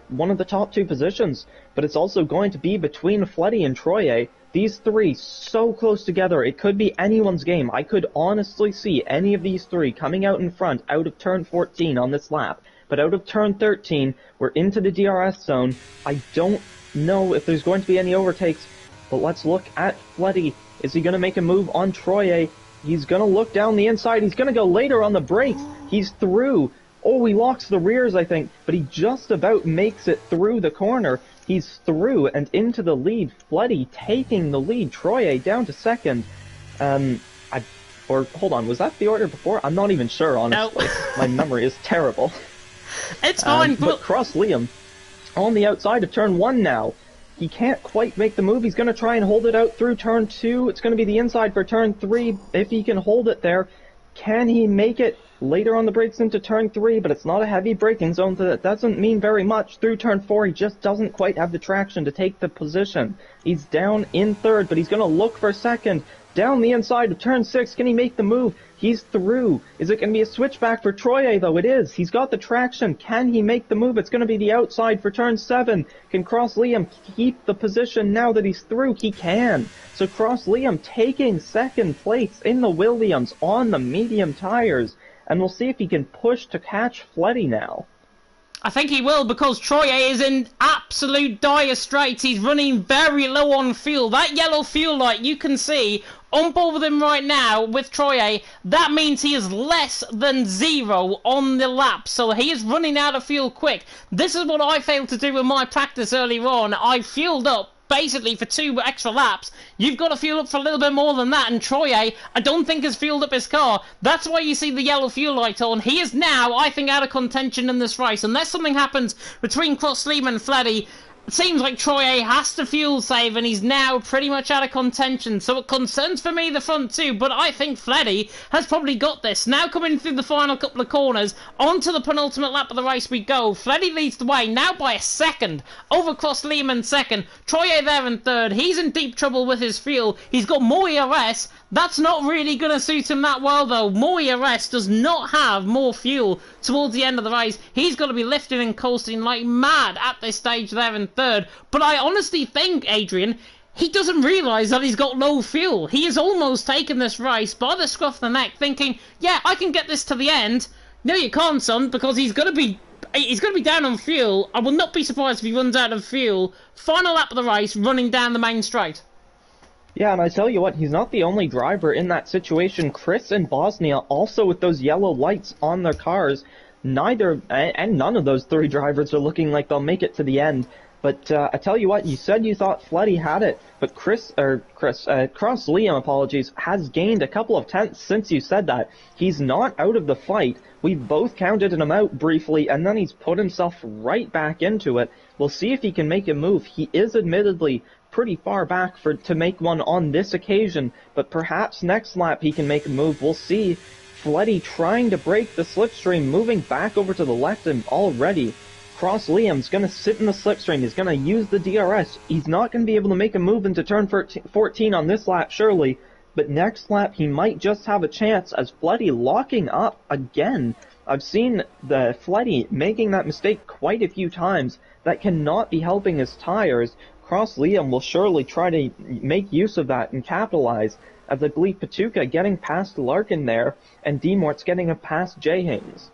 one of the top two positions, but it's also going to be between Fleddy and Troye. These three so close together, it could be anyone's game. I could honestly see any of these three coming out in front out of turn 14 on this lap. But out of turn 13, we're into the DRS zone. I don't know if there's going to be any overtakes, but let's look at Fleddy. Is he going to make a move on Troye? He's going to look down the inside. He's going to go later on the brakes. He's through. Oh, he locks the rears, I think, but he just about makes it through the corner. He's through and into the lead. Fleddy taking the lead. Troye down to second. Hold on, was that the order before? I'm not even sure, honestly. No. My memory is terrible. It's fine, but Cross-Liam on the outside of turn 1 now. He can't quite make the move. He's going to try and hold it out through turn 2. It's going to be the inside for turn 3. If he can hold it there, can he make it later on the brakes into turn 3? But it's not a heavy braking zone, so that doesn't mean very much. Through turn 4, he just doesn't quite have the traction to take the position. He's down in third, but he's going to look for second. Down the inside of turn 6, can he make the move? He's through. Is it going to be a switchback for Troye, though? It is. He's got the traction. Can he make the move? It's going to be the outside for turn 7. Can Cross-Liam keep the position now that he's through? He can. So Cross-Liam taking second place in the Williams on the medium tires. And we'll see if he can push to catch Fleddy now. I think he will, because Troye is in absolute dire straits. He's running very low on fuel. That yellow fuel light you can see on board with him right now with Troye, that means he is less than 0 on the lap. So he is running out of fuel quick. This is what I failed to do in my practice earlier on. I fueled up basically for 2 extra laps. You've got to fuel up for a little bit more than that, and Troye, I don't think has fueled up his car. That's why you see the yellow fuel light on. He is now, I think, out of contention in this race. Unless something happens between Cross-Liam and Fleddy, it seems like Troye has to fuel save, and he's now pretty much out of contention. So it concerns for me the front two, but I think Fleddy has probably got this. Now coming through the final couple of corners, onto the penultimate lap of the race we go. Fleddy leads the way, now by a second, over Cross-Liam in second. Troye there in third. He's in deep trouble with his fuel. He's got more ERS. That's not really going to suit him that well, though. More ERS does not have more fuel towards the end of the race. He's got to be lifting and coasting like mad at this stage there in third. But I honestly think, Adrian, he doesn't realise that he's got low fuel. He has almost taken this race by the scruff of the neck, thinking, yeah, I can get this to the end. No, you can't, son, because he's going to be down on fuel. I will not be surprised if he runs out of fuel. Final lap of the race, running down the main straight. Yeah, and I tell you what, he's not the only driver in that situation. Chris and Bosnia, also with those yellow lights on their cars, none of those 3 drivers are looking like they'll make it to the end. But I tell you what, you said you thought Fleddy had it, but Cross-Liam, apologies, has gained a couple of tenths since you said that. He's not out of the fight. We've both counted him out briefly, and then he's put himself right back into it. We'll see if he can make a move. He is admittedly pretty far back to make one on this occasion, but perhaps next lap he can make a move. We'll see. Fleddy trying to break the slipstream, moving back over to the left, and already Cross Liam's going to sit in the slipstream. He's going to use the DRS. He's not going to be able to make a move into turn 14 on this lap, surely. But next lap, he might just have a chance as Fleddy locking up again. I've seen the Fleddy making that mistake quite a few times. That cannot be helping his tires. Cross Liam will surely try to make use of that and capitalize, as I believe Patuka getting past Larkin there, and D-Mort's getting past J. Haynes.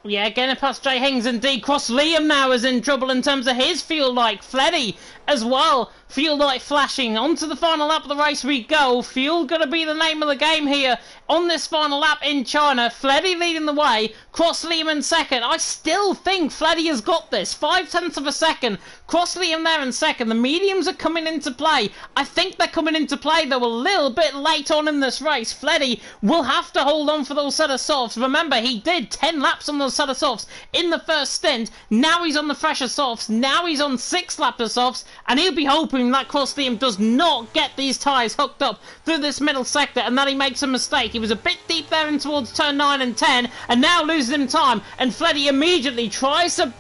Yeah, getting past J. Haynes, indeed. Cross Liam now is in trouble in terms of his fuel light. Fleddy as well. Fuel light flashing. Onto the final lap of the race we go. Fuel going to be the name of the game here on this final lap in China. Fleddy leading the way. Cross Liam in second. I still think Fleddy has got this. 0.5 of a second. Cross Liam there in second. The mediums are coming into play. I think they're coming into play, though, a little bit late on in this race. Fleddy will have to hold on for those set of softs. Remember, he did 10 laps on those set of softs in the first stint. Now he's on the fresher softs. Now he's on 6 laps of softs, and he'll be hoping that Cross Liam does not get these tyres hooked up through this middle sector and that he makes a mistake. He was a bit deep there in towards turn 9 and 10, and now loses him time, and Fleddy immediately tries to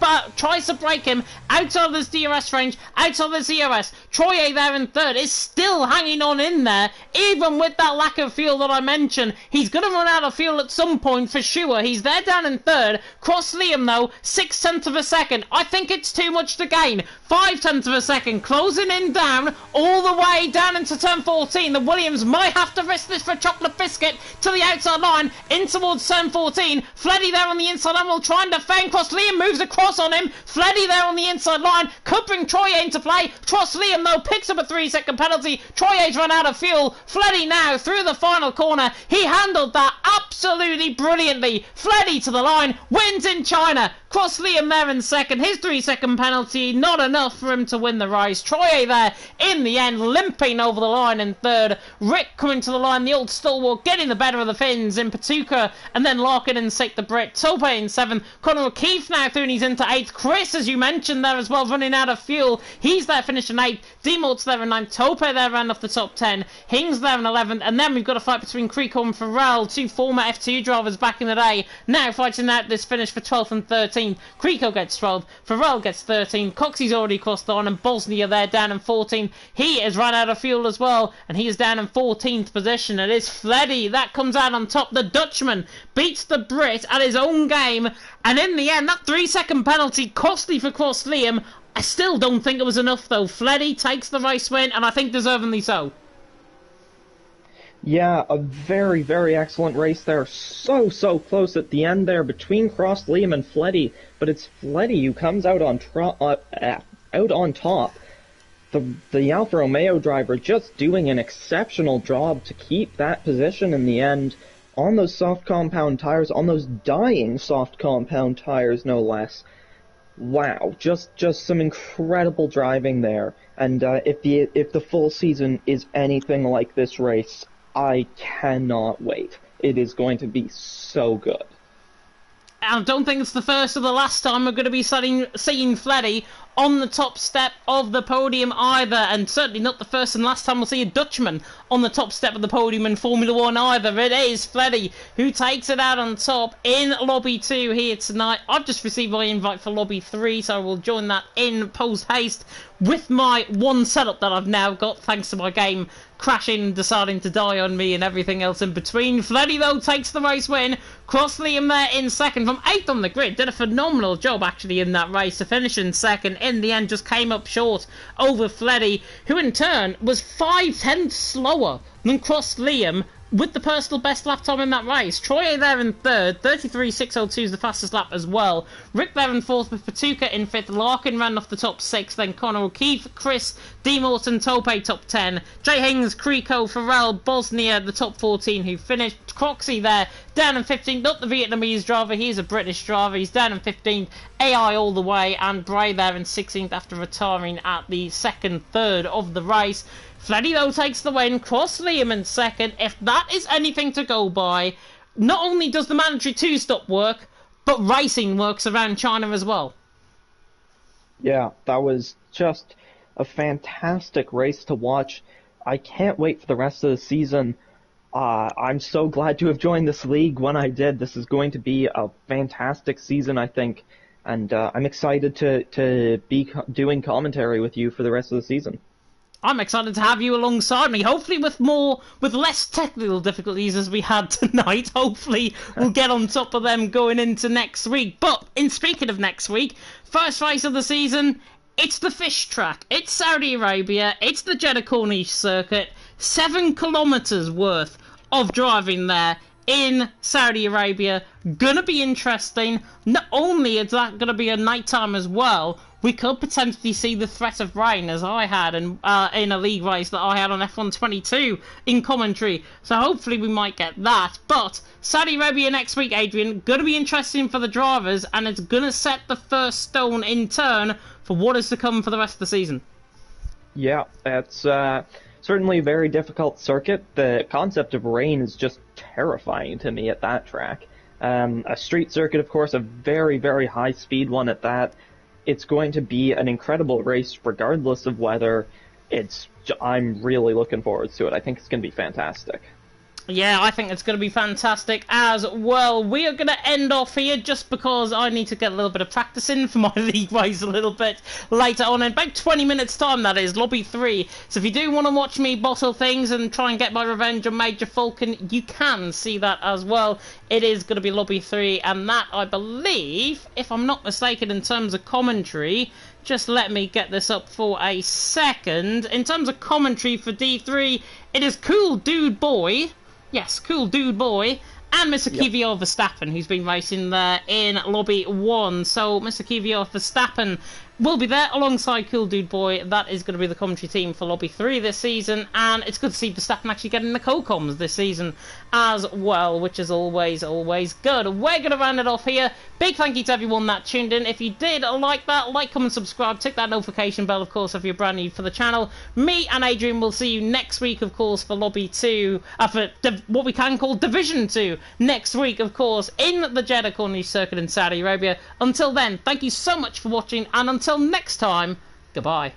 break him outside of this DRS range, outside of this ERS. Troye there in third is still hanging on in there, even with that lack of fuel that I mentioned. He's going to run out of fuel at some point for sure. He's there down in third. Cross Liam though, 0.6 of a second. I think it's too much to gain. 0.5 of a second, closing in down, all the way down into turn 14. The Williams might have to risk this for a chocolate biscuit to the outside line, in towards turn 14. Fleddy there on the inside line will try and defend. Cross Liam moves across on him. Fleddy there on the inside line could bring Troye into play. Cross Liam though picks up a 3-second penalty. Troye's run out of fuel. Fleddy now through the final corner. He handled that absolutely brilliantly. Fleddy to the line, wins in China. Cross Liam there in second. His 3-second penalty, not enough for him to win the race. Troye there in the end, limping over the line in third. Rick coming to the line, the old stalwart, getting the better of the Finns in Patuka, and then Larkin in sixth, the Brit. Tope in seventh. Conor O'Keefe now through and he's into eighth. Chris, as you mentioned there as well, running out of fuel. He's there finishing eighth. D-Mort's there in ninth. Tope there ran off the top 10. Hings there in 11th. And then we've got a fight between Creco and Farrell, two former F2 drivers back in the day, now fighting out this finish for 12th and 13th. Creco gets 12th. Farrell gets 13th. Coxey's already crossed on, and Bosnia there down in 14th. He has run out of fuel as well, and he is down in 14th position. It is Fleddy that comes out on top. The Dutchman beats the Brit at his own game, and in the end, that 3-second penalty costly for Cross Liam. I still don't think it was enough though. Fleddy takes the race win, and I think deservingly so. Yeah, a very, very excellent race there. So close at the end there between Cross Liam and Fleddy, but it's Fleddy who comes out on top. The Alfa Romeo driver just doing an exceptional job to keep that position in the end on those soft compound tires, on those dying soft compound tires, no less. Wow, just some incredible driving there. And if the full season is anything like this race, I cannot wait. It is going to be so good. I don't think it's the first or the last time we're going to be seeing Fleddy on the top step of the podium either, and certainly not the first and last time we'll see a Dutchman on the top step of the podium in Formula 1 either. It is Fleddy who takes it out on top in Lobby 2 here tonight. I've just received my invite for Lobby 3, so I will join that in post-haste with my one setup that I've now got, thanks to my game crashing and deciding to die on me and everything else in between. Fleddy, though, takes the race win. Cross Liam there in second from 8th on the grid. Did a phenomenal job, actually, in that race to finish in second. In the end, just came up short over Fleddy, who in turn was 5/10 slower than Cross Liam, with the personal best lap time in that race. Troye there in third, 33.602 is the fastest lap as well. Rick there in fourth with Patuka in fifth. Larkin ran off the top 6, then Conor O'Keefe, Chris, D-Mort and Tope top 10. J. Hings, Creco, Farrell, Bosnia, the top 14 who finished. Croxey there, down in 15th, not the Vietnamese driver, he is a British driver, he's down in 15th. AI all the way, and Bray there in 16th after retiring at the second third of the race. Fleddy though takes the win. Cross Liam in second. If that is anything to go by, not only does the mandatory 2-stop work, but racing works around China as well. Yeah, that was just a fantastic race to watch. I can't wait for the rest of the season. I'm so glad to have joined this league when I did. This is going to be a fantastic season, I think, and I'm excited to be doing commentary with you for the rest of the season. I'm excited to have you alongside me. Hopefully with less technical difficulties as we had tonight. Hopefully we'll get on top of them going into next week. But in speaking of next week, first race of the season, it's the fish track. It's Saudi Arabia. It's the Jeddah Corniche circuit. 7 kilometers worth of driving there in Saudi Arabia. Gonna be interesting. Not only is that gonna be a nighttime as well, we could potentially see the threat of rain, as I had in a league race that I had on F122 in commentary. So hopefully we might get that. But Saudi Arabia next week, Adrian, gonna be interesting for the drivers, and it's gonna set the first stone in turn for what is to come for the rest of the season. Yeah, it's certainly a very difficult circuit. The concept of rain is just terrifying to me at that track. A street circuit, of course, a very, very high-speed one at that. It's going to be an incredible race regardless of whether I'm really looking forward to it. I think it's going to be fantastic. Yeah, I think it's going to be fantastic as well. We are going to end off here just because I need to get a little bit of practice in for my league race a little bit later on. In about 20 minutes time, that is, Lobby 3. So if you do want to watch me bottle things and try and get my revenge on Major Falcon, you can see that as well. It is going to be Lobby 3, and that, I believe, if I'm not mistaken in terms of commentary, just let me get this up for a second. In terms of commentary for D3, it is Cool Dude Boy. Yes, Cool Dude Boy, and Mr. Kvyat Verstappen, who's been racing there in Lobby 1. So Mr. Kvyat Verstappen will be there alongside Cool Dude Boy. That is going to be the commentary team for Lobby 3 this season, and it's good to see Verstappen actually getting the co-coms this season as well, which is always, always good. We're going to round it off here. Big thank you to everyone that tuned in. If you did like that, like, comment, subscribe, tick that notification bell, of course, if you're brand new for the channel. Me and Adrian will see you next week, of course, for Lobby 2, for what we can call Division 2, next week, of course, in the Jeddah Corniche circuit in Saudi Arabia. Until then, thank you so much for watching, and until next time, goodbye.